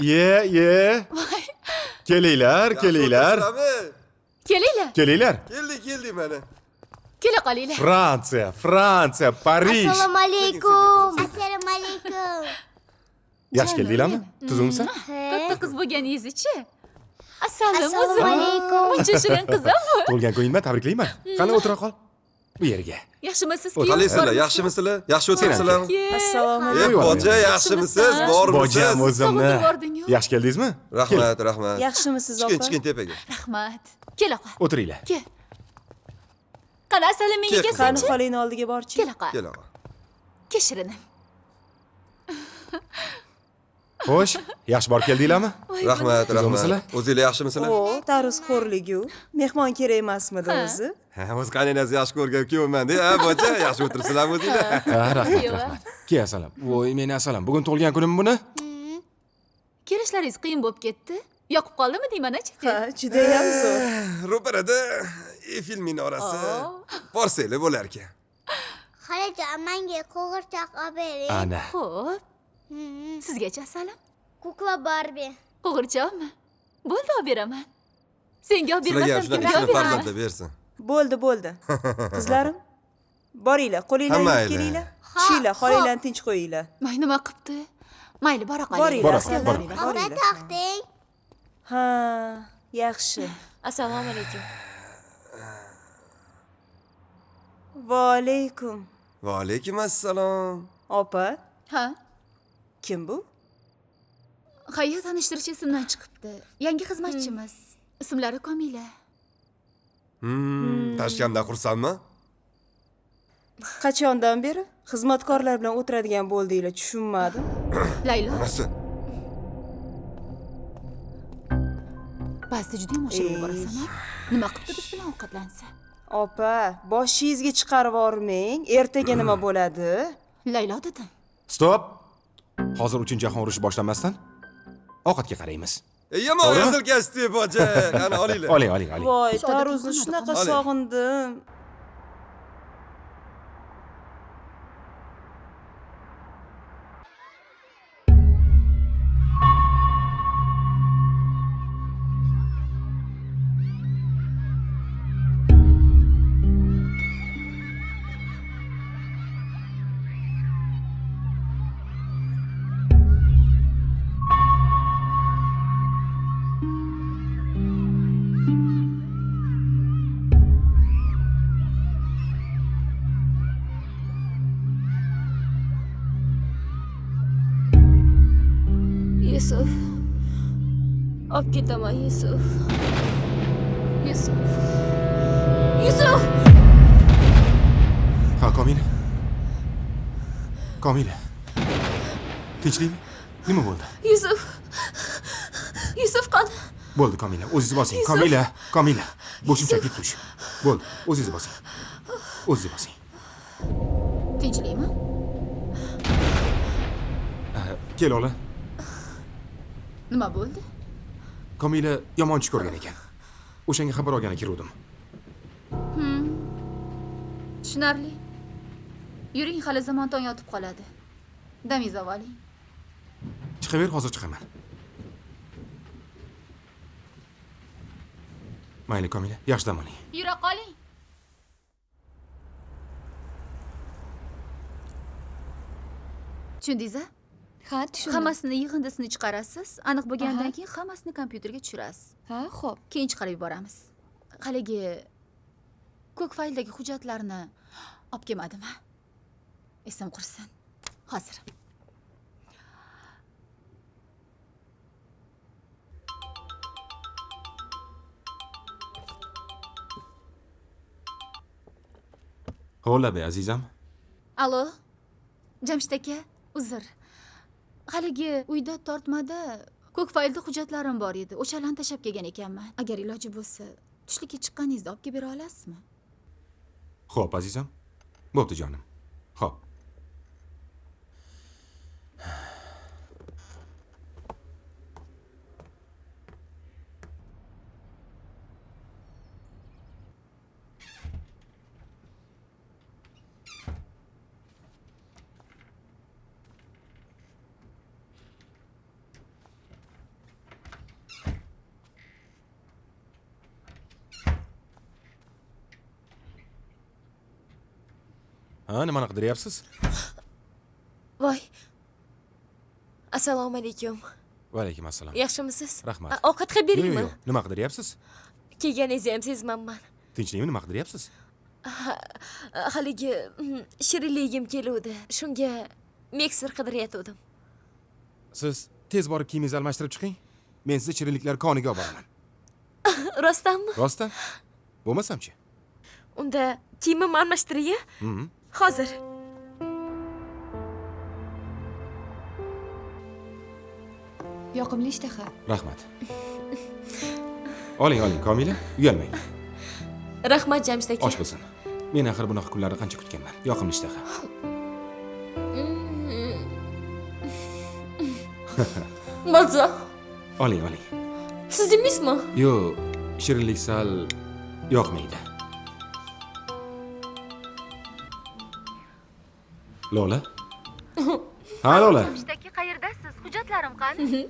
Ye. Kelinglar. Kelinglar. Keldik mana. Kela qolinglar. Fransiya, Parij. Assalomu alaykum. Assalomu alaykum. Yaxshi keldinglarmi? Tuzukmisiz? Katta qiz bo'lganingiz-chi? Assalomu alaykum. Buncha shirin qiz-a bu? Tug'ilgan kuningdan tabriklayman. Qani o'tira qol. Bu yerga. Yaxshimisiz? Qalaysizlar? Yaxshimisizlar? Yaxshi o'tiribsizlarmi? Assalomu alaykum. Boja, yaxshimisiz? Bormisiz? Bojam o'zimni. Yaxshi keldingizmi? Rahmat. Yaxshimisiz, opa? Chiqing tepaga. Rahmat. Kela qol. O'tiringlar. Kel. Qani asalim menga Kel, kelsin-chi? Qani xolingni oldiga borchi? Kela qol. Kel. Kel shirinim. Xo'sh, yaxshi borib keldinglarmi? Rahmat. Tuzukmisizlar? O'zinglar yaxshimisizlar? O, taruzxo'rlik-ku. Mehmon kerak emasmidi o'zi? Ha, o'z qaynanasi yaxshi ko'rgan kuyovman-da. Ha, boja, yaxshi o'tiribsizlarmi o'zinglar? Ha, rahmat. Ke assalom. Voy, meni assalom. Bugun tug'ilgan kunim buni? Kelishlaringiz qiyin bo'lib ketdi. Yoqib qoldimi deyman-chi? Ha, judayam zo'r. Ro'parada Eyfel minorasi. Borsanglar bo'lar ekan. Xolajon, menga qo'g'irchoq olib bering. Ana. Xo'p. Sizgacha asalim? Kukla Barbie. Qo'g'irchoqmi? Bo'ldi, olib beraman. Senga olib Sizlarga bermasam shunaqa ishni farzandlar bersin. Bo'ldi. Qizlarim, boringlar, qo'linglarni Mayli. kelinglar. Tushinglar, xolinglarni tinch qo'yinglar. May nima qilibdi? Mayli, bora qoling. Boringlar, boringlar. Ovqat taqding. Ha, yaxshi. Assalomu alaykum. Va alaykum. Va alaykum assalom. Opa, Ha? kim bu? Hayya, tanishtirish ismdan chiqibdi. Yangi xizmatchimiz. Ismlari Komila. Tashkanda xursandmi? Qachondan beri xizmatkorlar bilan o'tiradigan bo'ldinglar, tushunmadim. Laylo. Onasi. Ba'zida juda ham o'xshab yuborasan, ha? Nima qilibdi biz bilan ovqatlansa? Opa, boshingizga chiqarib yormang, ertaga nima bo'ladi? Laylo dedim. Stop. Hozir 3-jahon urushi boshlanmasdan ovqatga qaraymiz. Yomon yozilkasdi, boja. Qani olinglar. Oling. Voy, taruzni shunaqa sog'indim. Yusuf. Olib ketaman, Yusuf. Yusuf. Yusuf! Ha, Komila. Tinchlikmi? Nima bo'ldi? Yusuf. Yusuf qani? Bo'ldi, Komila. O'zingiz bosing. Yusuf. Komila. Bu shunchaki tush. Bo'ldi. O'zingiz bosing. Tinchlikmi? Kel, ola. Nima bo'ldi? Komila yomon tush ko'rgan ekan. O'shanga xabar olgani kiruvdim. Tushunarli. Yuring, hali zamon tong yotib qoladi. Damingizni oling. Chiqaver, hozir chiqaman. Mayli, Komila, yaxshi dam oling. Yura qoling. Tushundingiz-a? Ha, tushundim. Hammasini yig'indisini chiqarasiz. Aniq bo'lgandan keyin hammasini kompyuterga tushirasiz. Ha, xo'p. Keyin chiqarib yuboramiz. Haligi ko'k fayldagi hujjatlarni olib kelmadim-a? Esim qursin. Hozir. Ho'la be, azizam. Allo. Jamshid aka, uzr. Haligi uyda tortmada ko'k faylda hujjatlarim bor edi. O'shalarni tashlab kelgan ekanman. Agar iloji bo'lsa, tushlikka chiqqaningizda olib kelib bera olasizmi? Xo'p, azizam. Bo'pti, jonim. Xo'p. Ha, nimani qidiryapsiz? Voy. Assalomu alaykum. Va alaykum assalom. Yaxshimisiz? Rahmat. Ovqat qilib beraymi? Yo'q. Nima qidiryapsiz? Kelganingizni ham sezmanman. Tinchlikmi, nima qidiryapsiz? Haligi shirinligim keluvdi. Shunga mikser qidiryotgandim. Siz tez borib kiyimingizni almashtirib chiqing. Men sizni shirinliklar koniga olib boraman. Rostdanmi? Rostdan? Bo'lmasamchi? Unda kiyimimni almashtiray? Hozir. Yoqimli ishtaha. Rahmat. Oling, Komila, uyalmang. Rahmat, Jamshid aka. Osh bo'lsin. Men axir bunaqa kunlarni qancha kutganman. Yoqimli ishtaha. Bo'lsa. Oling. Siz demisizmi? Yo'q, shirinlik sal yoqmaydi. Lola? Ha, Lola. Jamshid qayerdasiz? Hujjatlarim qani?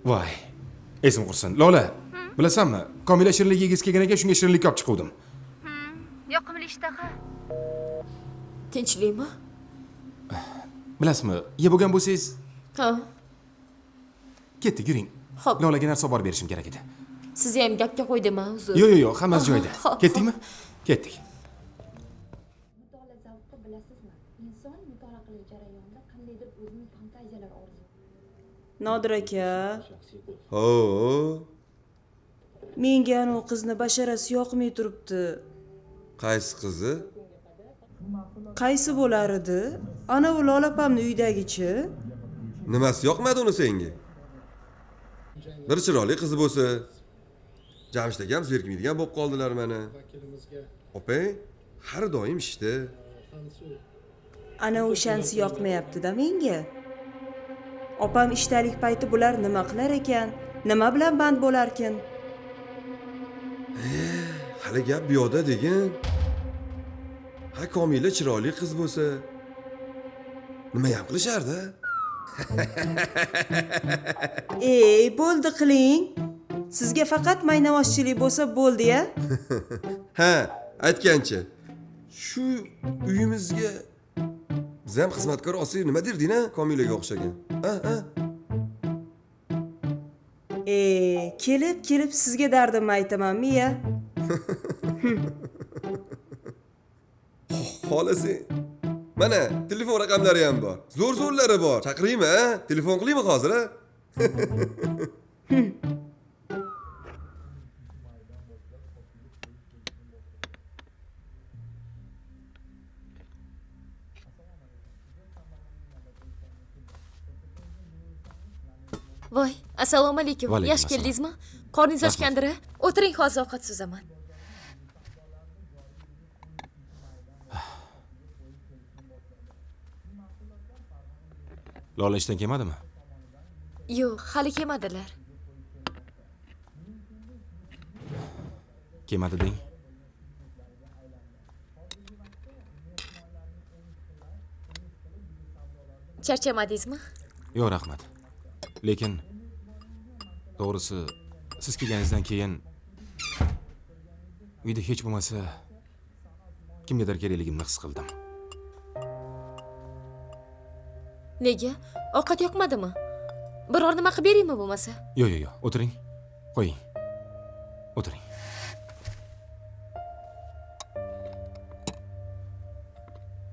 Voy. Esim qursin. Lola, bilasanmi? Komila shirinlik yegiz kelgan ekan, shunga shirinlik olib chiquvdim. Yoqimli ishtaha. Tinchlikmi? Bilasizmi, yeb bo'lgan bo'lsangiz, Ha. ketdik, yuring. Xo'p. Lolaga narsa olib berishim kerak edi. Sizni ham gapga qo'ydimmi, uzr. Yo'q, hammasi joyida. Xo'p. Ketdikmi? Ketdik. Mutolaa zavqi bilasizmi? Inson mutolaa qilish jarayonida qandaydir o'zining fantaziyalari orzu. Nodir aka, Ho. menga anu qizni basharasi yoqmay turibdi. Qaysi qizi? Qaysi bo'lar edi? Ana u Lolapamni uydagichi. Nimasi yoqmadi uni senga? Bir chiroyli qizi bo'lsa, Jamshid akam zerikmaydigan bo'lib qoldilar mana. Opang har doim ishda. Ana o'shansi yoqmayapti-da menga. Opam ishtalik payti bular nima qilar ekan? Nima bilan band bo'larkin? Hali gap bu yoqda degan. Ha Komila chiroyli qiz bo'lsa, nima ham qilishardi? Ey, bo'ldi qiling. Sizga faqat maynavozchilik bo'lsa bo'ldi-ya. Ha, aytgancha. Shu uyimizga biz ham xizmatkor olsak nima derding-a Komilaga o'xshagan? Ha? Kelib sizga dardimni aytamanmi ya? Xolasi. Mana telefon raqamlari ham bor. Zo'r-zo'rlari bor. Chaqiraymi, ha? Telefon qilaymi hozir, ha? Voy, assalomu alaykum. Va alaykum Yaxshi assalom. keldingizmi? Qorningiz ochgandir? O'tiring, hozir ovqat suzaman. Lola ishdan kelmadimi? Yo'q, hali kelmadilar. Kelmadi deng. Charchamadingizmi? Yo'q, rahmat. Lekin to'g'risi siz kelganingizdan keyin uyda hech bo'lmasa kimgadir kerakligimni his qildim. Nega? Ovqat yoqmadimi? Biror nima qilib beraymi bo'lmasa? Yo'q. O'tiring. Qo'ying. O'tiring.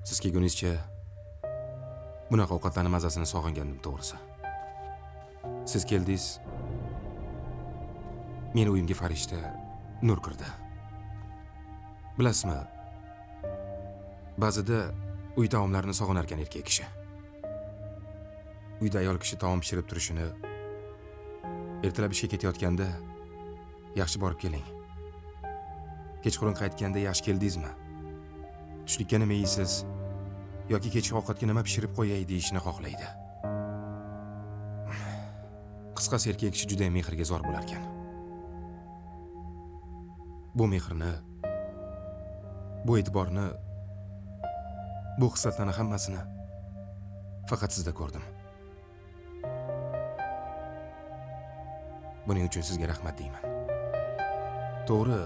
Siz kelgunizcha bunaqa ovqatlarning mazasini sog'ingandim to'g'risi. Siz keldingiz. Meni uyimga farishta nur kirdi. Bilasizmi? Ba'zida uy taomlarini sog'inar ekan erkak kishi. Uyda ayol kishi taom pishirib turishini, ertalab ishga ketayotganda yaxshi borib keling. Kechqurun qaytganda yaxshi keldingizmi? Tushlikka nima yeysiz? Yoki kechki ovqatga nima pishirib qo'yay deyishni xohlaydi. Qisqasi erkak kishi juda mehrga zor bo'lar ekan. Bu mehrni, bu e'tiborni, bu xislatlarni hammasini faqat sizda ko'rdim. Buning uchun sizga rahmat deyman. To'g'ri,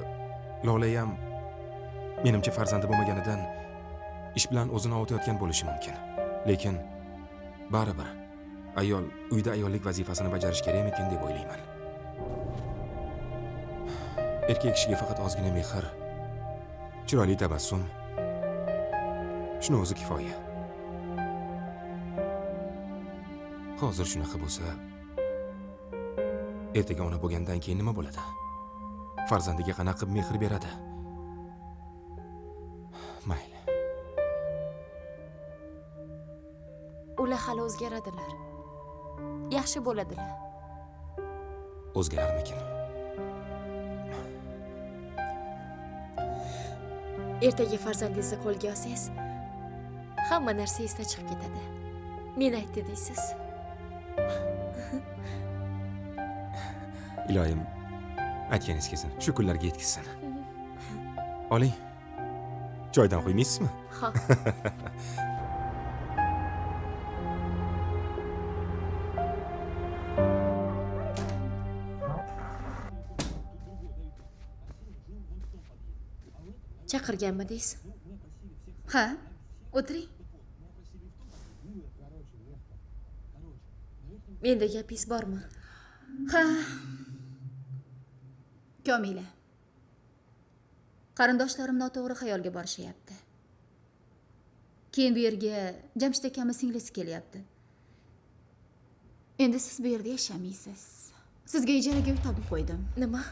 Lola ham menimcha farzandi bo'lmaganidan ish bilan o'zini ovutayotgan bo'lishi mumkin. Lekin baribir ayol uyda ayollik vazifasini bajarish kerakmikin deb o'ylayman. Erkak kishiga faqat ozgina mehr, chiroyli tabassum, shuni o'zi kifoya. Hozir shunaqa bo'lsa, ertaga ona bo'lgandan keyin nima bo'ladi? Farzandiga qanaqa qilib mehr beradi? Mayli. Ular hali o'zgaradilar. Yaxshi bo'ladilar. O'zgararmikin? Ertaga farzandingizni qo'lga olsangiz, hamma narsa esdan chiqib ketadi. Men aytdi deysiz. Iloyim, aytganingiz kelsin, shu kunlarga yetkazsin. Oling. Joydan qo'ymaysizmi? Ha. Chaqirganmidingiz? Ha, o'tiring. Menda gapingiz bormi? Ha. Komila. Qarindoshlarim noto'g'ri xayolga borishyapti. Keyin bu yerga Jamshid akamning singlisi kelyapti. Endi siz bu yerda yashamaysiz. Sizga ijaraga uy topib qo'ydim. Nima?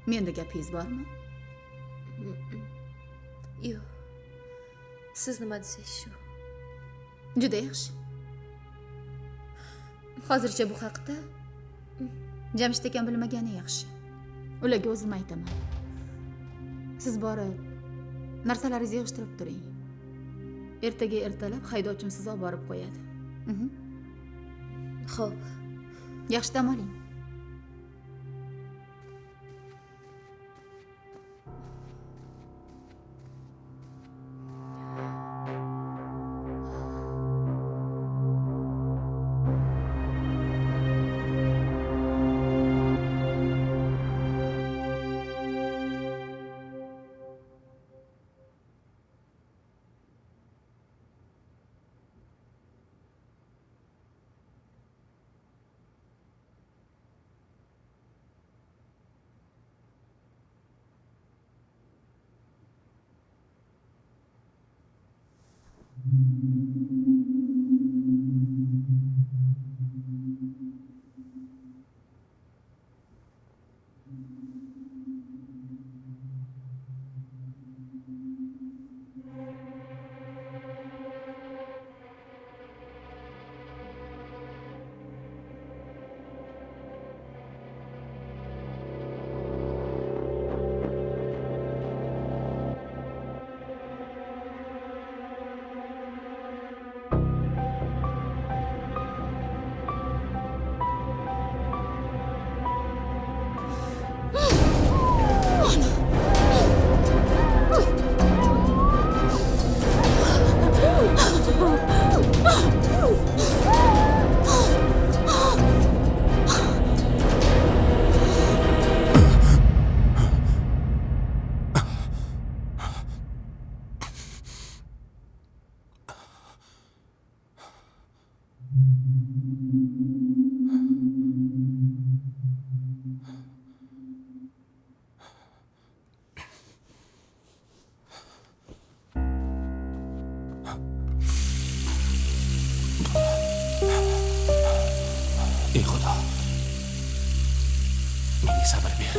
Menda gapingiz bormi? Yo'q. Siz nima desangiz shu. Juda yaxshi. Hozircha bu haqda Jamshid akam bilmagani yaxshi. Ularga o'zim aytaman. Siz borib narsalaringizni yig'ishtirib turing. Ertaga ertalab haydovchim sizni olib borib qo'yadi. Xo'p. Yaxshi dam oling. Ey Xudo. Menga sabr ber.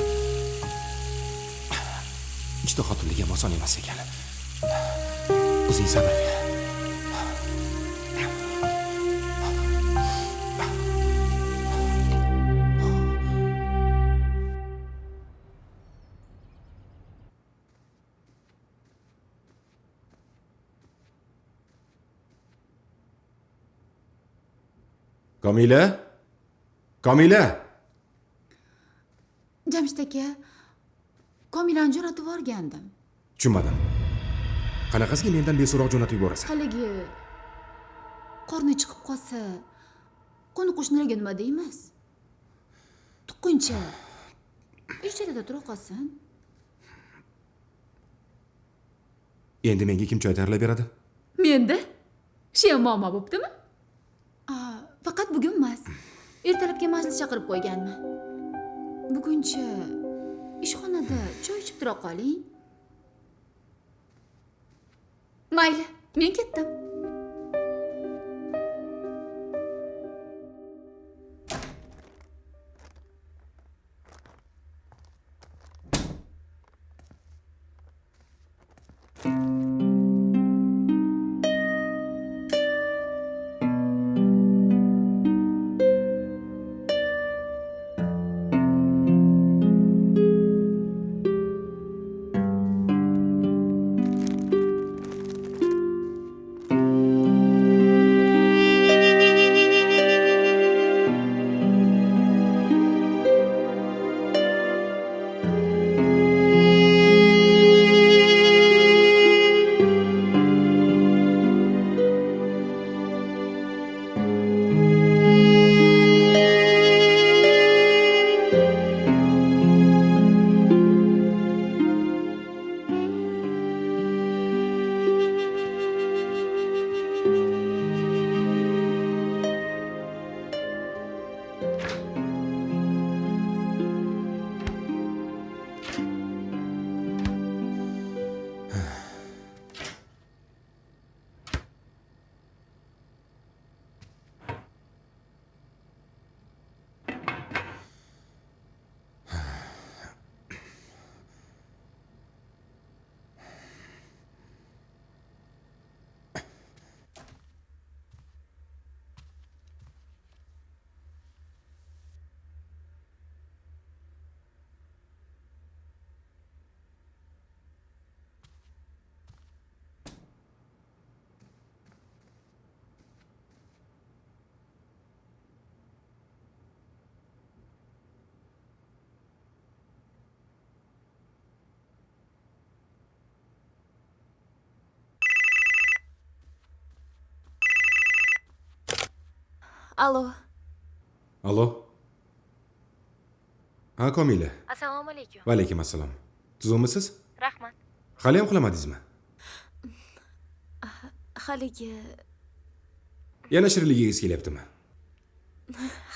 Ikkita xotinlik ham oson emas ekan. O'zing sabr ber. Komila? Komila! Jamshid aka, Komilani jo'natib yuborgandim. Tushunmadim. Qanaqasiga mendan beso'roq jo'natib yuborasan? Haligi qorni chiqib qolsa, qo'ni qo'shnilarga nima deymiz? Tuqquncha ijaraga tura qolsin. Endi menga kim choy tayyorlab beradi? Menda? Shu ham muammo bo'ptimi? Faqat bugun emas. Ertalabga majlis chaqirib qo'yganman. Buguncha ishxonada choy ichib tura qoling. Mayli, men ketdim. Alo. Allo. Ha, Komila. Assalomu alaykum. Va alaykum assalom. Tuzukmisiz? Rahmat. Hali ham uxlamadingizmi? Haligi. Yana shirinligingiz kelyaptimi?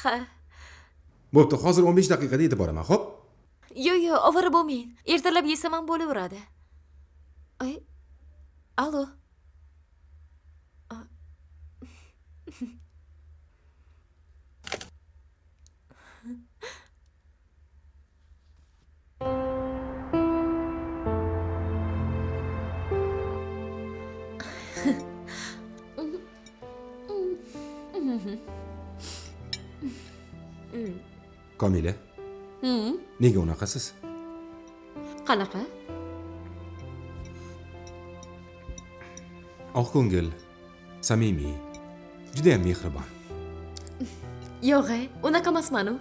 Ha. Bo'pti, hozir 15 daqiqada yetib boraman, xo'p? Yo'q, ovora bo'lmang. Ertalab yesam ham bo'laveradi. Ay. Alo. Komila, nega unaqasiz? Qanaqa? Oq ko'ngil, samimiy, juda ham mehribon. Yo'q, unaqa emasman u.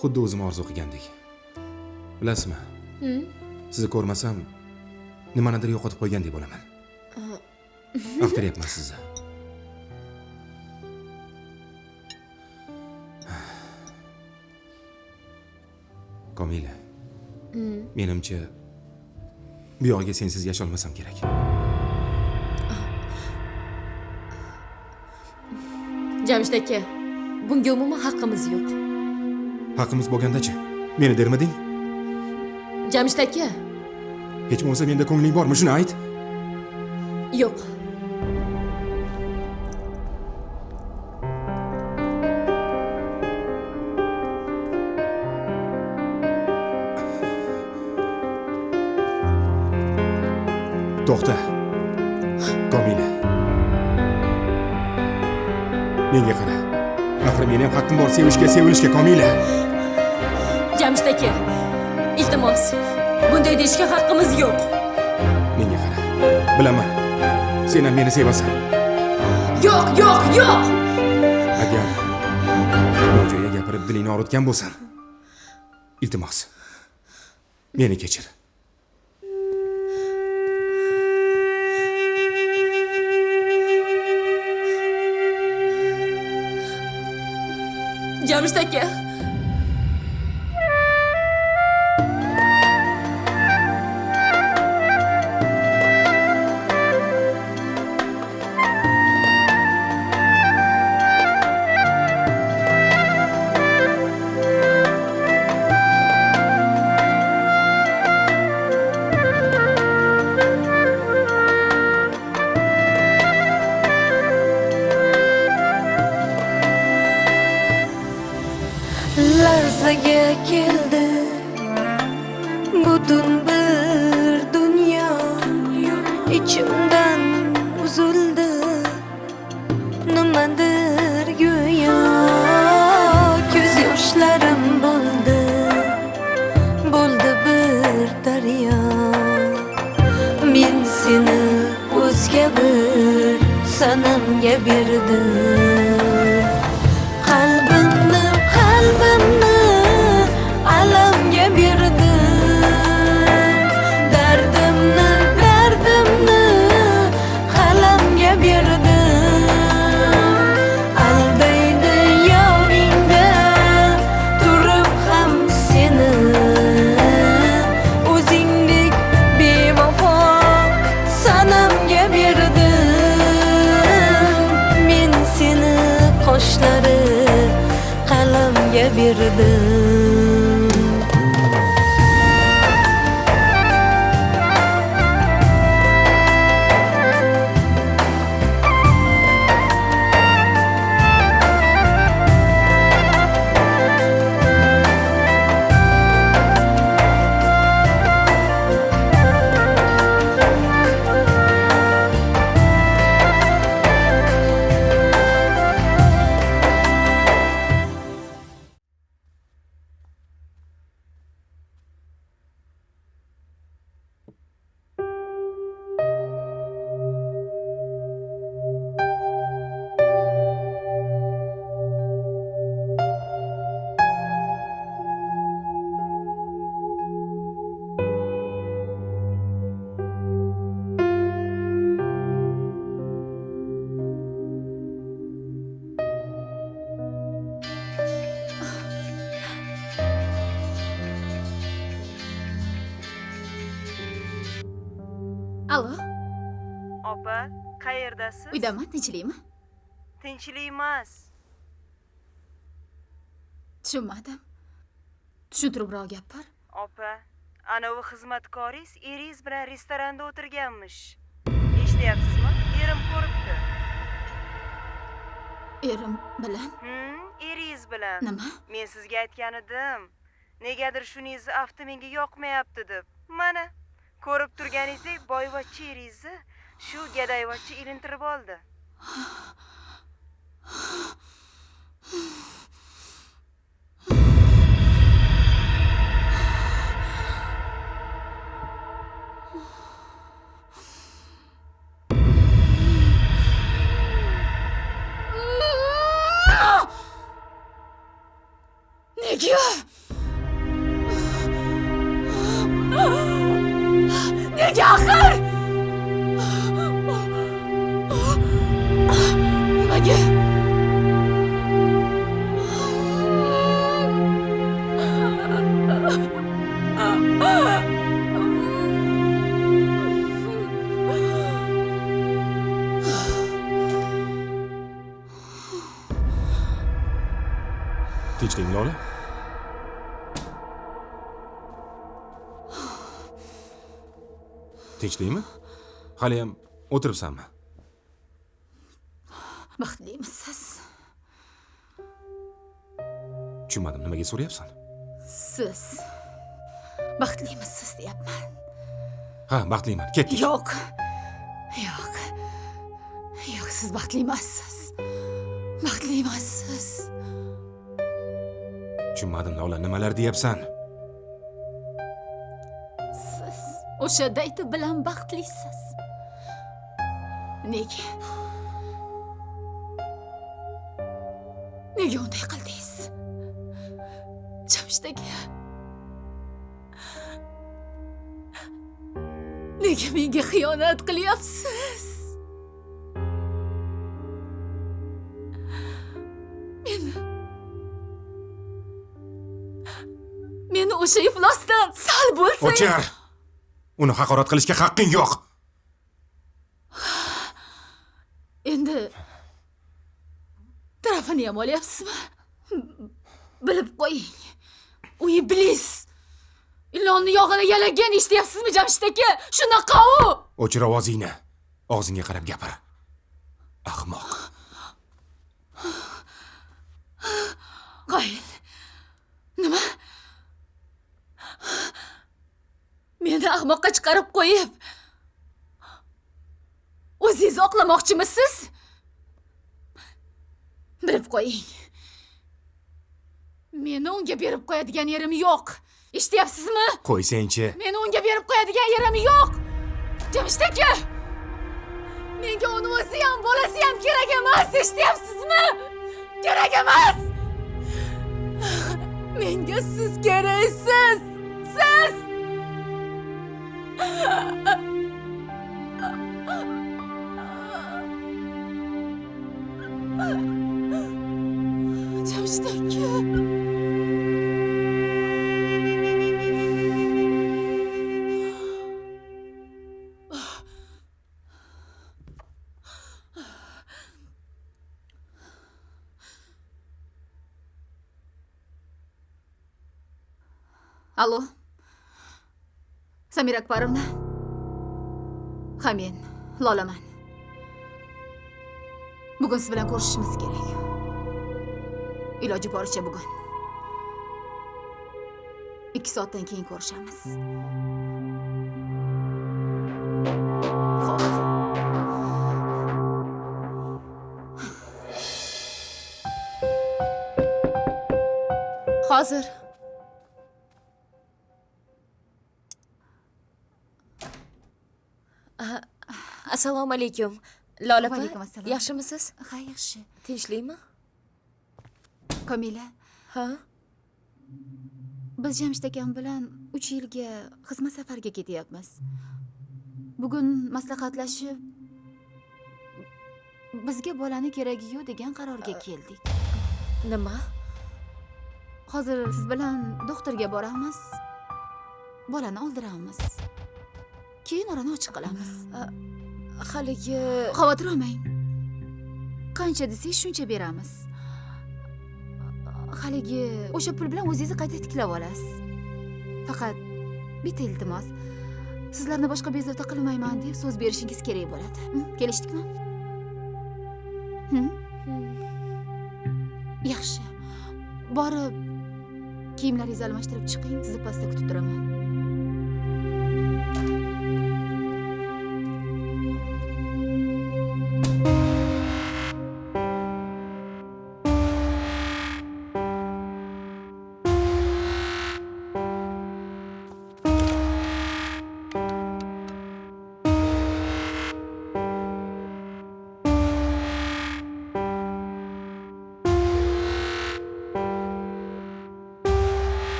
Xuddi o'zim orzu qilgandek. Bilasizmi? Sizni ko'rmasam, nimanidir yo'qotib qo'ygandek bo'laman. Axtaryapman sizni. Komila, menimcha bu yog'iga sensiz yasholmasam kerak. Jamshid aka, bunga umuman haqqimiz yo'q. Haqqimiz bo'lganda-chi? Meni dermiding? Jamshid aka. Hech bo'lmasa menda ko'ngling bormi, shuni ayt. Yo'q. To'xta. Komila. Menga qara. Axir meni ham haqqim bor sevilishga, Komila. Jamshid aka, iltimos, bunday deyishga haqqimiz yo'q. Menga qara. Bilaman. Sen ham meni sevasan. Yo'q, yo'q, yo'q. Agar nojo'ya gapirib dilingni og'ritgan bo'lsam, iltimos, meni kechir. Jamshid aka. Larzaga keldi butun bir dunyo, ichimdan uzildi nimadir go'yo. Ko'z yoshlarim bo'ldi bir daryo. Men seni o'zga bir sanamga berdim. Qalbimni alamga berdim. Dardimni qalamga berdim. Albaydi yoningda turib ham seni, o'zingdek bevafo sanamga berdim. Men seni qoshlari qalamga berdim. Alo, Opa, qayerdasiz? uydaman, tinchlikmi? Tinchlik emas. Tushunmadim. Tushuntiribroq gap bor. Opa, anavi xizmatkoringiz eringiz bilan restoranda o'tirganmish. Eshityapsizmi? Erim ko'ribdi. Erim bilan? Eringiz bilan. Nima? Men sizga aytgan edim. Negadir shuningizni afti menga yoqmayapti deb. Mana, ko'rib turganingizdek boyvachcha eringizni shu gadayvachcha ilintirib oldi. Nega? Nega axir? Nimaga? Tinchlikmi Lola? Tinchlikmi? Haliyam o'tiribsanmi? Baxtlimisiz? Tushunmadim, nimaga so'rayapsan? Siz baxtlimisiz deyapman. Ha, baxtliman. Ketdik. Yo'q. Yo'q. Yo'q, siz baxtli emassiz. Baxtli emassiz. Tushunmadim Lola, nimalar deyapsan? Siz o'sha dayti bilan baxtlisiz. Nega? Nega unday qildingiz? Jamshid aka. Nega menga xiyonat qilyapsiz? Meni o'sha iflosdan sal bo'lsa... O'char! Uni haqorat qilishga haqqing yo'q. Endi tarafini ham olyapsizmi? Bilib qo'ying. U iblis. Ilonni yog'ini yalagan, eshityapsizmi Jamshid aka? Shunaqa u. O'chir ovozingni. Og'zingga qarab gapir. Ahmoq. Qoyil. Nima? Meni ahmoqqa chiqarib qo'yib, o'zingizni oqlamoqchimisiz? Bilib qo'ying. Meni unga berib qo'yadigan yerim yo'q. Eshityapsizmi? Qo'ysangchi. Meni unga berib qo'yadigan yerim yo'q. Jamshid aka! Menga uni o'zi ham, bolasi ham kerak emas, eshityapsizmi? Kerak emas! Menga siz keraksiz. Siz! Jamshid aka. Alo. Samira Akbarovna. Ha, men Lolaman. Bugun siz bilan ko'rishishimiz kerak. Iloji boricha bugun. 2 soatdan keyin ko'rishamiz. Xo'p. Hozir. Assalomu alaykum. Lola opa, Alaykum assalom. yaxshimisiz? Ha, yaxshi. Tinchlikmi? Komila. Ha? Biz Jamshid akam bilan 3 yilga xizmat safariga ketyapmiz. Bugun maslahatlashib bizga bolani keragi yo'q degan qarorga keldik. Nima? Hozir siz bilan doktorga boramiz. Bolani oldiramiz. keyin orani ochiq qilamiz. Haligi Xavotir olmang. Qancha desangiz shuncha beramiz. Haligi o'sha pul bilan o'zingizni qayta tiklab olasiz. Faqat bitta iltimos. Sizlarni boshqa bezovta qilmayman deb so'z berishingiz kerak bo'ladi. Kelishdikmi? Yaxshi. Borib kiyimlaringizni almashtirib chiqing, sizni pastda kutib turaman.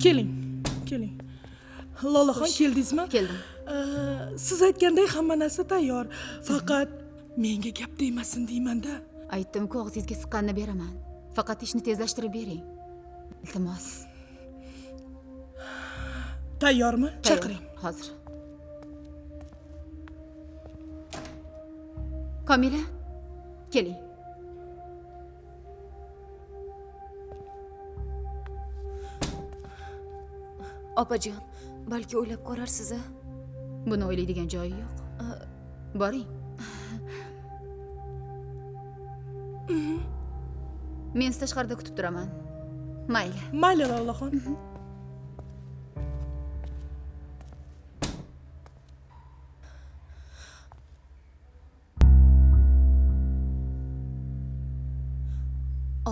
Keling. Lolaxon keldingizmi? Keldim. Siz aytgandek hamma narsa tayyor. Faqat menga gap tegmasin deyman-da. Aytdim-ku, og'zingizga siqqanini beraman. Faqat ishni tezlashtirib bering. Iltimos. Tayyormi? Chaqiring. Hozir. Komila, keling. Opajon, balki o'ylab ko'rarsiz-a? Buni o'ylaydigan joyi yo'q. Boring. Men sizni tashqarida kutib turaman. Mayli. Mayli, Lolaxon.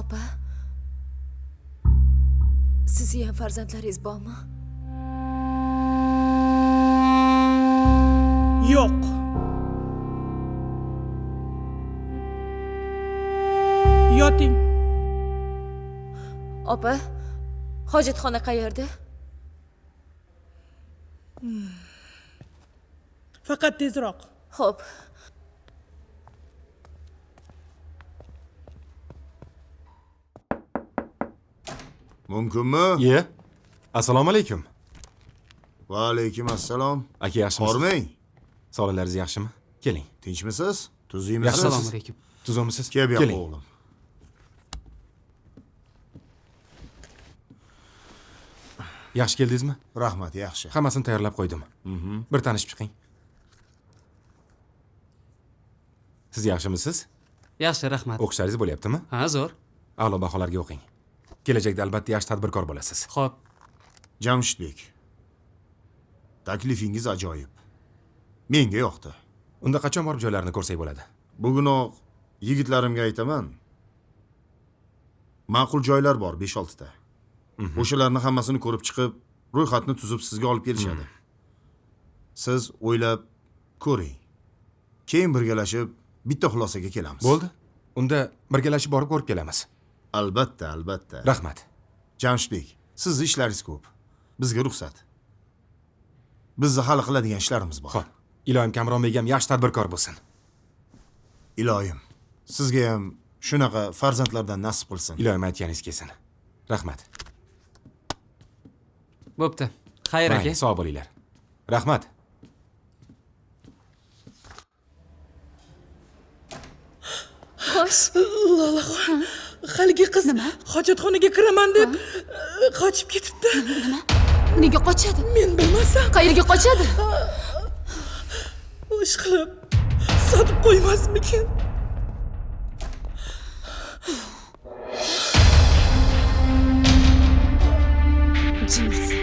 Opa, sizni ham farzandlaringiz bormi? Yo'q. Yoting. Opa, hojatxona qayerda? Faqat tezroq. Xo'p. Mumkinmi? Ye. Assalomu alaykum. Va alaykum assalom. Aka yaxshimisiz? Hormang. Sog'liqlaringiz yaxshimi? Keling. Tinchmisiz? Tuzuymisiz? Assalomu alaykum. Tuzumisiz? Kel bu yoqqa o'g'lim. Yaxshi keldingizmi? Rahmat, yaxshi. Hammasini tayyorlab qo'ydim. Bir tanishib chiqing. Siz yaxshimisiz? Yaxshi, rahmat. O'qishlaringiz bo'lyaptimi? Ha, zo'r. A'lo baholarga o'qing. Kelajakda albatta yaxshi tadbirkor bo'lasiz. Xo'p. Jamshidbek. Taklifingiz ajoyib. Menga yoqdi. Unda qachon borib joylarini ko'rsak bo'ladi? Bugunoq yigitlarimga aytaman. Ma'qul joylar bor 5-6 ta. O'shalarni hammasini ko'rib chiqib, ro'yxatni tuzib sizga olib kelishadi. Siz o'ylab ko'ring. Keyin birgalashib bitta xulosaga kelamiz. Bo'ldi. Unda birgalashib borib ko'rib kelamiz. Albatta, albatta. Rahmat. Jamshidbek, sizni ishlaringiz ko'p. Bizga ruxsat. Bizni hali qiladigan ishlarimiz bor. Xo'p. Iloyim Kamron begam yaxshi tadbirkor bo'lsin. Iloyim, sizga ham shunaqa farzandlardan nasib qilsin. Iloyim aytganingiz kelsin. Rahmat. Bo'pti. Xayr aka. Sog' bo'linglar. Rahmat. Xo'sh. Lolaxon, haligi qiz hojatxonaga kiraman deb qochib ketibdi. Nima? Nega qochadi? Men bilmasam. Qayerga qochadi? Ishqilib, sotib qo'ymasmikin? Jimsi.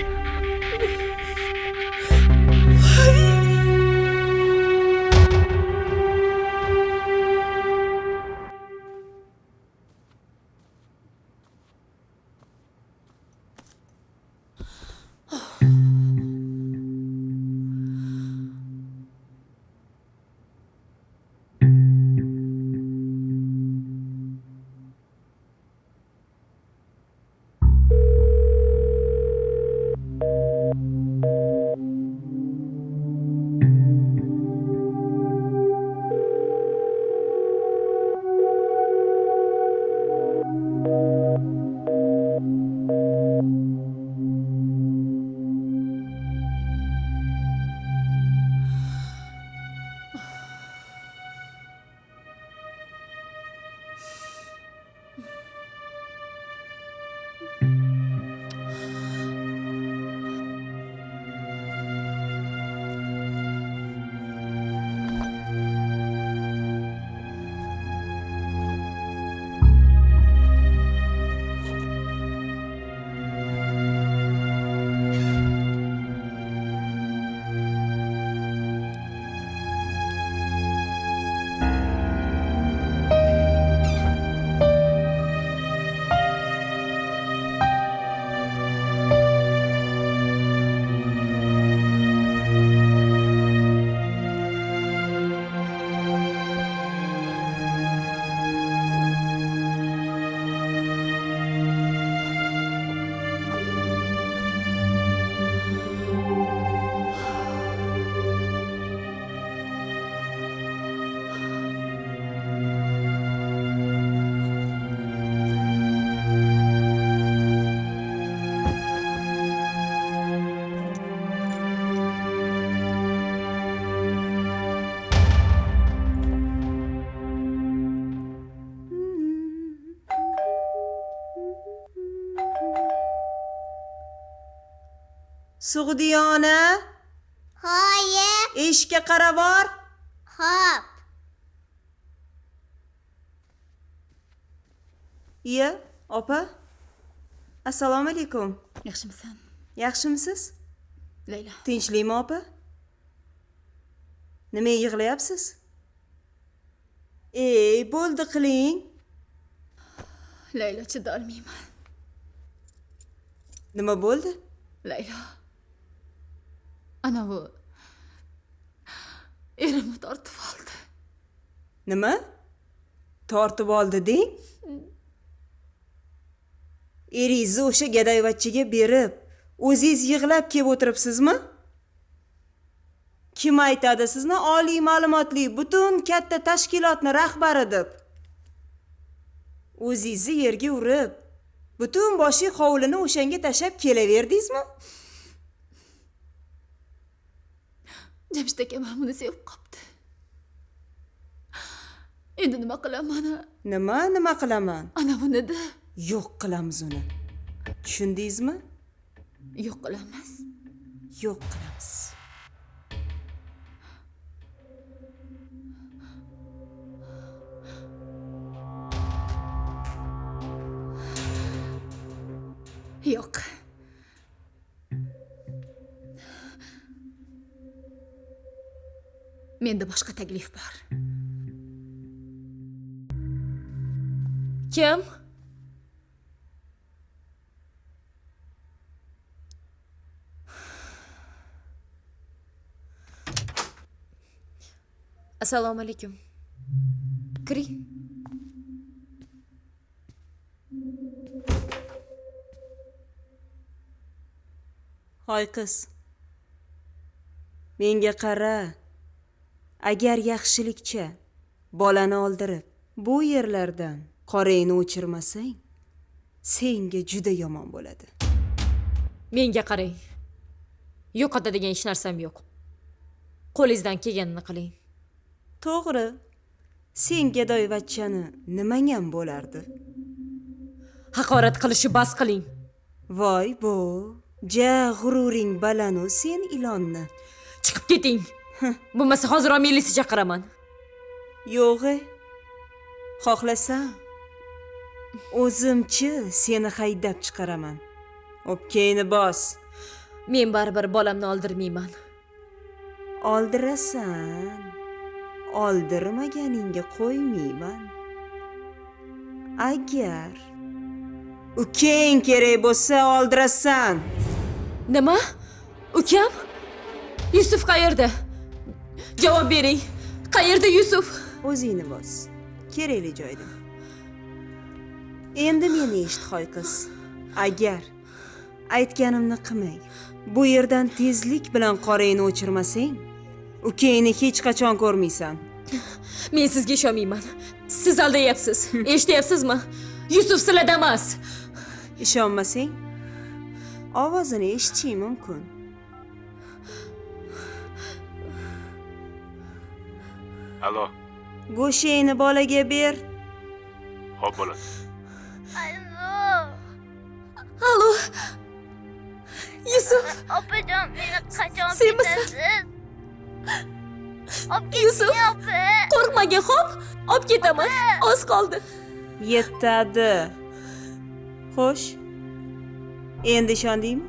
Sug'diyona, Hoye. eshikka qarab bor. Xo'p. Iya, opa. Assalomu alaykum. Yaxshimisan? Yaxshimisiz? Layla. Tinchlikmi, opa? Nima yig'layapsiz? Bo'ldi qiling. Layla, chidolmayman. Nima bo'ldi? Layla. Ana bu erimni tortib oldi. Nima? Tortib oldi deng? Eringizni o'sha gadayvachchaga berib, o'zingiz yig'lab kelib o'tiribsizmi? Kim aytadi sizni oliy ma'lumotli butun katta tashkilotni rahbari deb? O'zingizni yerga urib, butun boshli hovlini o'shanga tashlab kelaverdingizmi? Jamshid aka mana buni sevib qopti. Endi nima qilaman? Nima qilaman? Ana buni-da yo'q qilamiz uni. Tushundingizmi? yo'q qilamiz. Yo'q qilamiz. Yo'q. Menda boshqa taklif bor. Kim? Assalomu alaykum. Kiring. Hoy qiz. Menga qara. Agar yaxshilikcha bolani oldirib, bu yerlardan qorangni o'chirmasang, senga juda yomon bo'ladi. Menga qarang. Yo'qotadigan hech narsam yo'q. Qo'lingizdan kelganini qiling. To'g'ri. Sen gadoyvachchani nimangam bo'lardi? Haqorat qilishni bas qiling. Voy bu, ja g'ururing balanu sen ilonni. Chiqib keting. Bo'lmasa hozir milisiya chaqiraman. Yo'g'e. Xohlasam o'zimchi seni haydab chiqaraman. O'pkangni bos. Men baribir bolamni oldirmayman. Oldirasan. Oldirmaganingga qo'ymayman. Agar ukang kerak bo'lsa oldirasan. Nima? Ukam? Yusuf qayerda? Javob bering. Qayerda Yusuf? O'zingni bos. Kerakli joyda. Endi meni eshit xoy qiz. Agar aytganimni qilmay, bu yerdan tezlik bilan qorangni o'chirmasang, ukangni hech qachon ko'rmaysan. Men sizga ishonmayman. Siz aldayapsiz. Eshityapsizmi? Yusuf sizlarda emas. Ishonmasang, ovozini eshitishing mumkin. Alo. Go'shangni bolaga ber. Xo'p bo'ladi. Alo. Yusuf. Opajon, meni qachon Senmisan? Yusuf. Qo'rqmagin, xo'p? Olib ketaman. Oz qoldi. Yetadi. Xo'sh. Endi ishondingmi?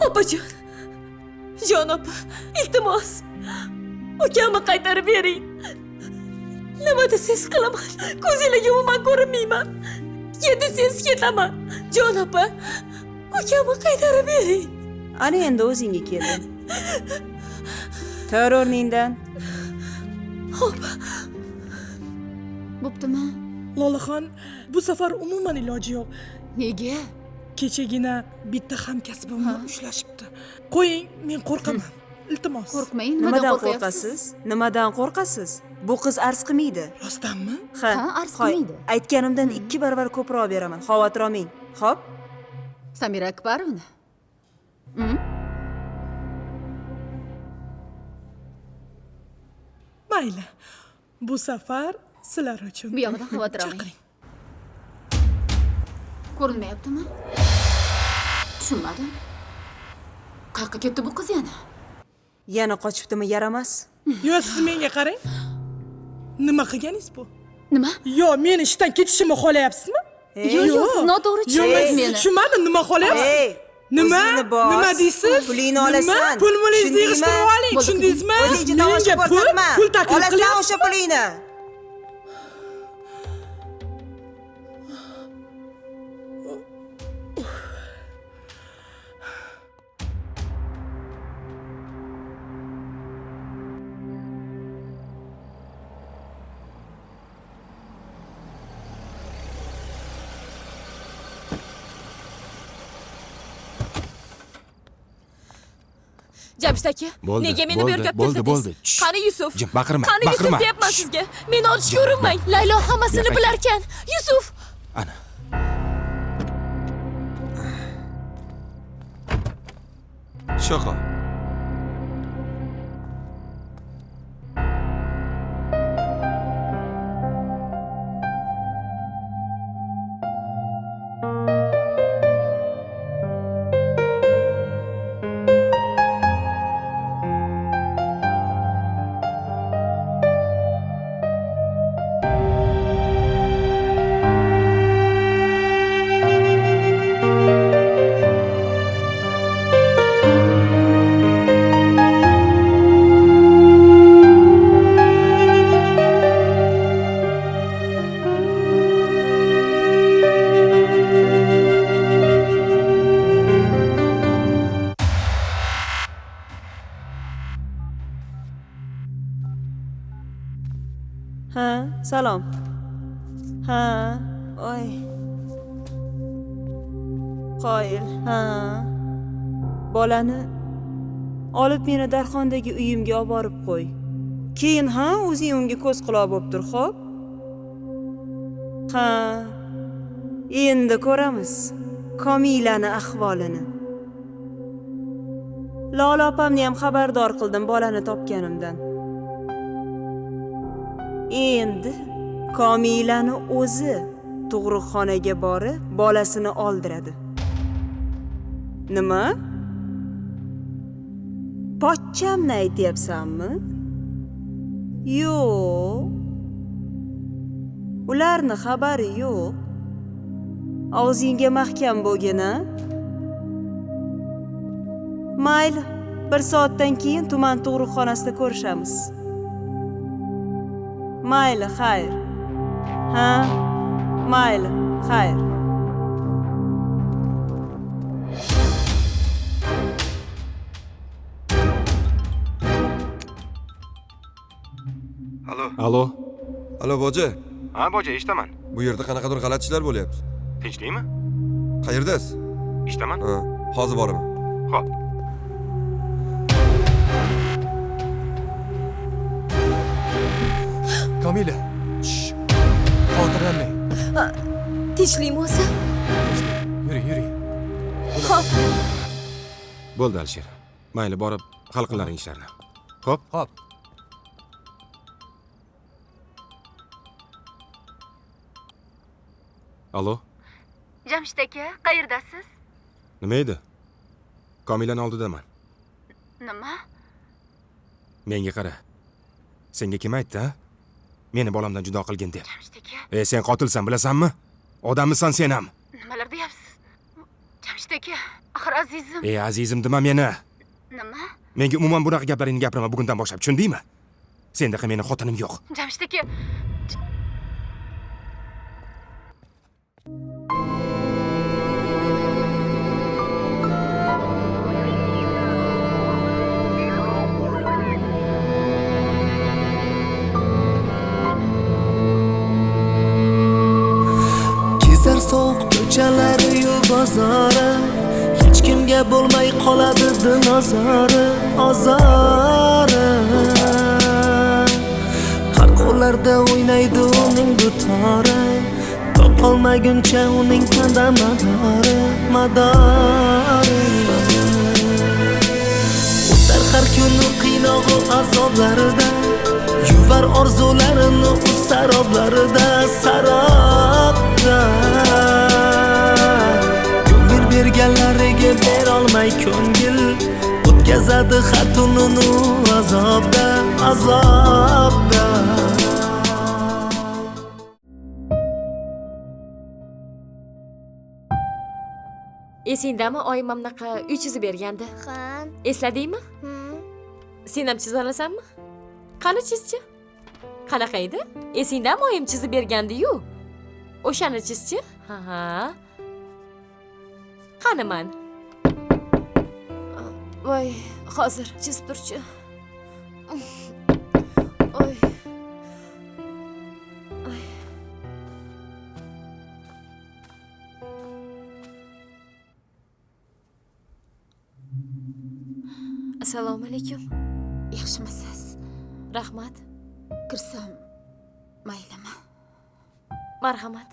Opajon. Jon opa, iltimos. Ukamni qaytarib bering. Nima desangiz qilaman. Ko'zinglarga umuman ko'rinmayman. Desangiz ketaman. Jon opa, ukamni qaytarib bering. Ana endi o'zingga kelding. Tur o'rningdan. Xo'p. Bo'ptimi? Lolaxon, bu safar umuman iloji yo'q. Nega? Kechagina bitta hamkasbimni ushlashibdi. Qo'ying, men qo'rqaman. Iltimos. Qo'rqmang, Nimadan qo'rqasiz? Nimadan qo'rqasiz? Bu qiz arz qilmaydi. Rostdanmi? Ha, arz qilmaydi. Aytganimdan 2 barobar ko'proq beraman. Xavotir olmang. Xo'p? Samira Akbarovna. Mayli. Bu safar sizlar uchun. Bu yoqdan xavotir olmang. Ko'rinmayaptimi? Tushunmadim. Qayerga ketdi bu qiz yana? Yana qochibdimi yaramas? Yo, siz menga qarang. Nima qilganingiz bu? Nima? Yo, meni ishdan ketishimni xohlayapsizmi? Yo'q, siz noto'g'ri tushundingiz meni. Tushunmadim, nima xohlayapsiz? Nima? Nima deysiz? Pulingni olasan. Pul-mulingizni yig'ishtirib oling, tushundingizmi? O'zingga oshib ko'rsatma. Pul taklif Olasan qilyapsiz. o'sha pulingni. Jamshid aka, Bo'ldi, nega meni bu yerga olib bo'ldi, keldingiz? bo'ldi. Qani Yusuf? Jim, baqirma, Qani Yusuf baqirma. deyapman sizga. Meni otishga urinmang. Laylo hammasini Gap bilar ekan. Yusuf! Ana. Shoqo. Ha, salom. Ha, oy. Qoyil. Ha. Bolani olib meni Darxondagi uyimga olib borib qo'y. Keyin o'zing unga ko'z quloq bo'lib tur, xo'p? Ha. Endi ko'ramiz Komilani ahvolini. Lola opamni ham xabardor qildim bolani topganimdan. Endi Komilani o'zi tug'ruqxonaga borib, bolasini oldiradi. Nima? Pochchamni aytyapsanmi? Yo'q. Ularni xabari yo'q. Og'zingga mahkam bo'lgin-a? Mayli, 1 soatdan keyin tuman tug'ruqxonasida ko'rishamiz. Mayli, xayr. Ha? Mayli, xayr. Alo. Alo, boja. Ha, boja, eshitaman. Bu yerda qanaqadir g'alati ishlar bo'lyapti. Tinchlikmi? Qayerdasiz? Ishdaman. Ha, hozir boraman. Xo'p. Komila. Xotirlanmang. Tinchlikmi o'zi? Yuri. Xo'p. Bo'ldi, Alisher. Mayli, borib hal qilaring ishlarni. Xo'p? Xo'p. Alo. Jamshid aka, qayerdasiz? Nima edi? Komilani oldidaman. Nima? Menga qara. Senga kim aytdi, ha? Meni bolamdan judo qilgin deb. Jamshid aka. Sen qotilsan, bilasanmi? Odammisan sen ham? Nimalar deyapsiz? Jamshid aka, axir azizim. Azizim dema meni. Nima? Menga umuman bunaqa gaplaringni gapirma bugundan boshlab, tushundingmi? Sendaqa meni xotinim yo'q. Jamshid aka. Kezar sovuq ko'chalari-yu bozori, hech kimga bo'lmay qoladi dinozori, azori. Har qo'llarda o'ynaydi uning dutori, topolmaguncha uning qadamadori, madori. O'tar har kuni qiynog'i azoblarida, yuvar orzularini u saroblarida, sarobda. Ko'ngil berganlariga berolmay ko'ngil, o'tkazadi har tunini azobda, azobda. Esingdami oyim mamnaqa uy chizib bergandi? Ha. Esladingmi? Sen ham chiza olasanmi? Qani chizchi? Qanaqa edi? Esingdami oyim chizib bergandi-yu? O'shani chizchi? Ha. Qani man? Voy, hozir chizib turchi. Oy. Assalomu alaykum. Yaxshimisiz? Rahmat. Kirsam maylimi? Marhamat.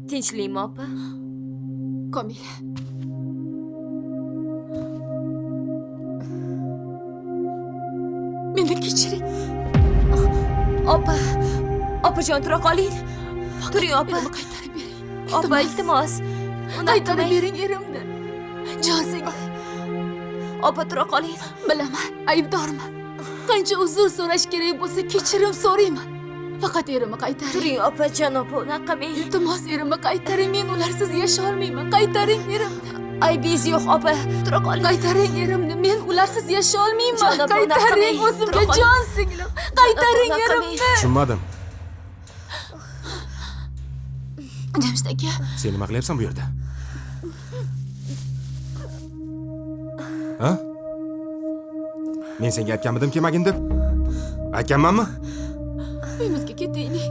Tinchlikmi opa? Komila. Meni kechiring. Opa. Opajon tura qoling. Turing opa. Qaytarib bering. Opa, iltimos. Qaytarib bering erimni. Josiga. Opa tura qoling. Bilaman, aybdorman. Qancha uzr so'rash kerak bo'lsa, kechirim so'rayman. Faqat erimni qaytaring. Turing opajon, opa, unaqa men. Iltimos erimni qaytaring. Men ularsiz yasha olmayman. Qaytaring erimni. Aybingiz yo'q, opa. Tura qoling. Qaytaring erimni. Men ularsiz yasha olmayman. Jon opa, Qaytaring o'zimga jon singlim. Qaytaring erimni. Tushunmadim. Jamshid aka. Sen nima qilyapsan bu yerda? Ha? Men senga aytganmidim kelmagin deb? Aytganmanmi? Uyimizga ketaylik.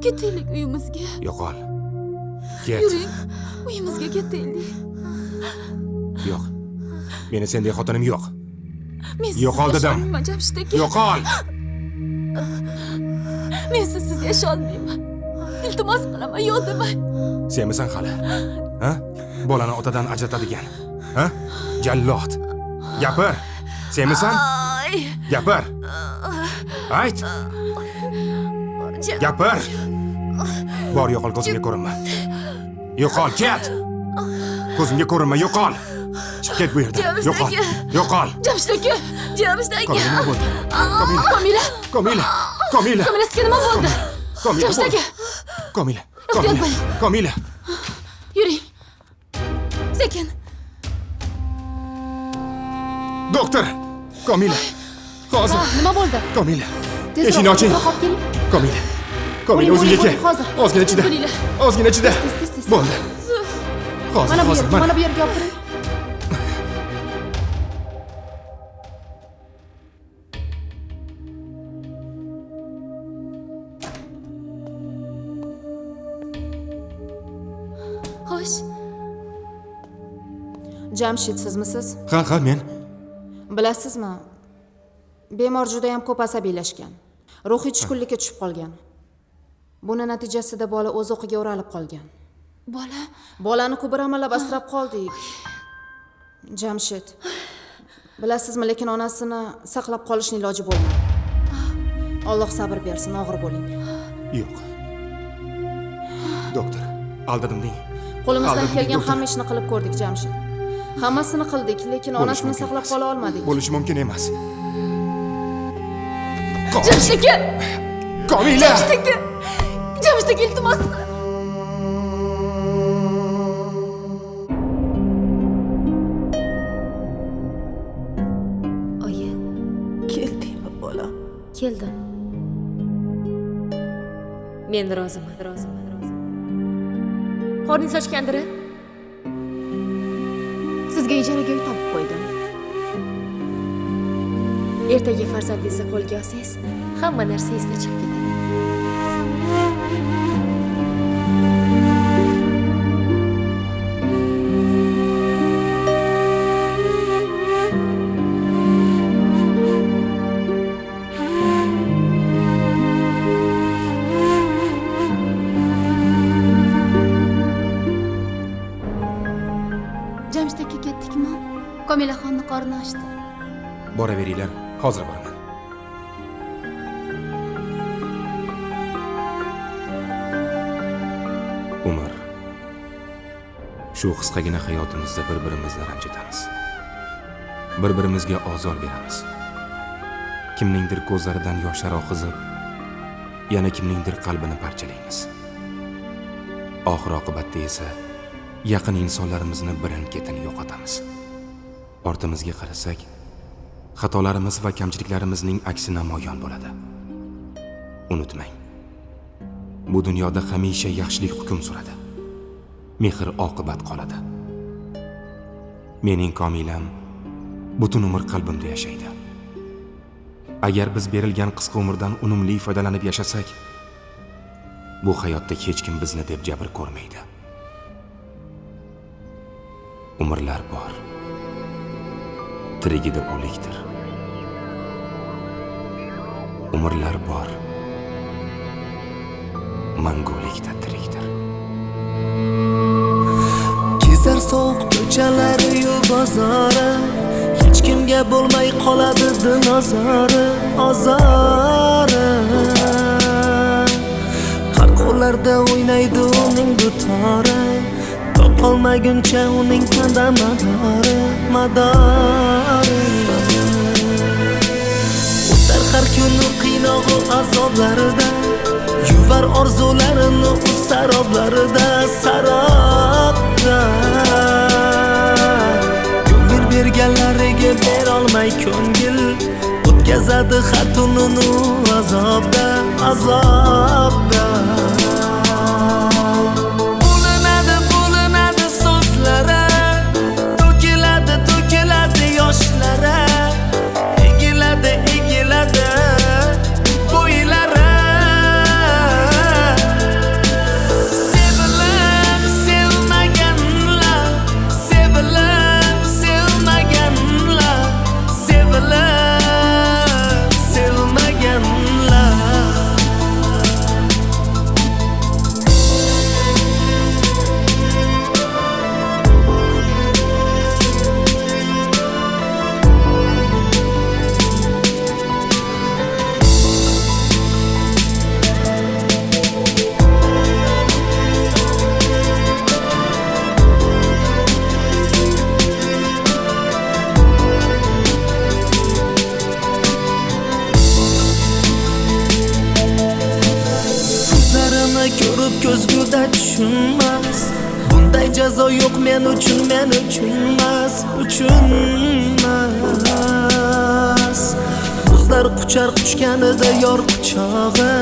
Ketaylik uyimizga. Yo'qol. Ket. Yuring. Uyimizga ketaylik. Yo'q. Meni sendek xotinim yo'q. Men Yo'qol dedim. Jamshid aka. Yo'qol. Men sizsiz yasha olmayman. Iltimos qilaman, yo'q demang. Senmisan hali? Ha? Bolani otadan ajratadigan. Ha? Jallod. Gapir. Senmisan? Gapir. Ayt. Gapir. Bor, yo'qol, ko'zimga ko'rinma. Yo'qol, ket. Ko'zimga ko'rinma, yo'qol. Chiq ket bu yerdan. Yo'qol. Yo'qol. Jamshid aka. Jamshid aka. Komila, nima bo'ldi? Komila. Komila. Komila. Komila. Komila, sizga nima bo'ldi? Komila. Jamshid aka. Komila. Komila. Komila. Yuring. Sekin. Doktor. Komila. Hozir. Nima bo'ldi? Komila. Eshikni oching. Qolib keling. Komila. Komila, o'zingga kel. Hozir. Ozgina chida. Ozgina chida. Bo'ldi. Hozir, Mana bu hozir. yerga, mana bu yerga olib kiring. Xo'sh. Jamshid sizmisiz? Ha, men. Bilasizmi? Bemor juda ham ko'p asabiylashgan. Ruhiy tushkunlikka tushib qolgan. Buni natijasida bola o'z o'qiga o'ralib qolgan. Bolani ko'p amallab asrab qoldik. Jamshid. Bilasizmi, lekin onasini saqlab qolishning iloji bo'lmadi. Alloh sabr bersin, og'ir bo'ling. Yo'q. Doktor, aldadim deng. Qo'limizdan kelgan hamma ishni qilib ko'rdik, Jamshid. Hammasini qildik, lekin onasini saqlab qola olmadik. Bo'lishi mumkin emas. Jamshid aka. Komila. Jamshid aka, iltimos. Oyi, Keldingmi bolam? keldim. Men roziman. Qorningiz ochgandir? Sizga ijaraga uy topib qo'ydim. Ertaga farzandingizni qo'lga olsangiz, hamma narsa esdan chiqib ketadi. Jamshid aka, ketdikmi? Komilaxonni qorni ochdi. Boraveringlar, hozir boraman. shu qisqagina hayotimizda bir-birimizni ranjitamiz. Bir-birimizga ozor beramiz. Kimningdir ko'zlaridan yoshlar oqizib, yana kimningdir qalbini parchalaymiz. Oxir oqibatda esa yaqin insonlarimizni birin-ketin yo'qotamiz. Ortimizga qarasak, xatolarimiz va kamchiliklarimizning aksi namoyon bo'ladi. Unutmang, bu dunyoda hamisha yaxshilik hukm suradi. Mehr oqibat qoladi. Mening Komilam butun umr qalbimda yashaydi. Agar biz berilgan qisqa umrdan unumli foydalanib yashasak, bu hayotda hech kim bizni deb jabr ko'rmaydi. Umrlar bor. Tirigida o'likdir. Umrlar bor. Mangulikda tirikdir. Kezar sovuq ko'chalari yu bozori, hech kimga bo'lmay qoladi dinozori, azori. Har qo'llarda o'ynaydi uning dutori, topolmaguncha uning tanda madori. O'tar har kuni qiynog'i azoblarida, yuvar orzularini u saroblarida, sarobda. Ko'ngil berganlariga berolmay ko'ngil, o'tkazadi har tunini azobda, azobda. Bo'linadi so'zlari, to'kiladi yoshlari, egiladi bo'ylari. Ko'rib ko'zguda tushunmas, bunday jazo yo'q men uchun emas. O'zlar quchganida yor quchog'i,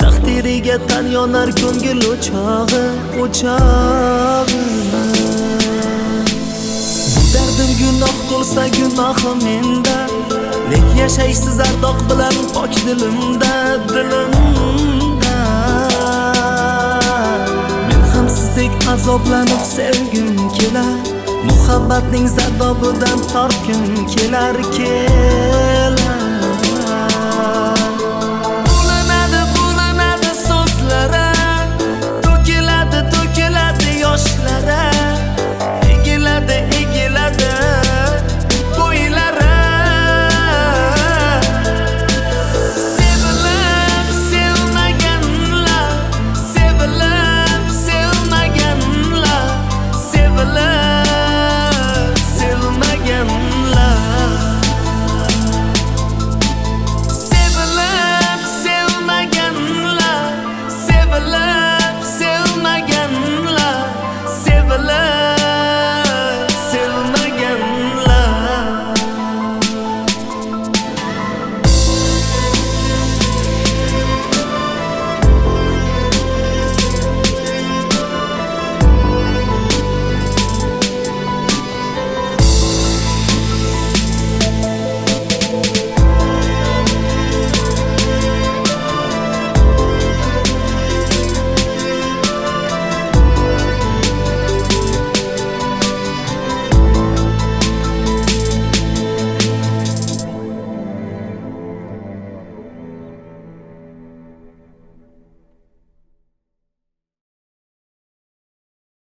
taqdiriga tan yonar ko'ngil o'chog'i. Bu dardim gunoh bo'lsa gunohi menda, lek yashaysiz ardoq bilan pok dilimda. Sizdek azoblanib sevgim kelar, muhabbatning zardobidan tortgim kelar.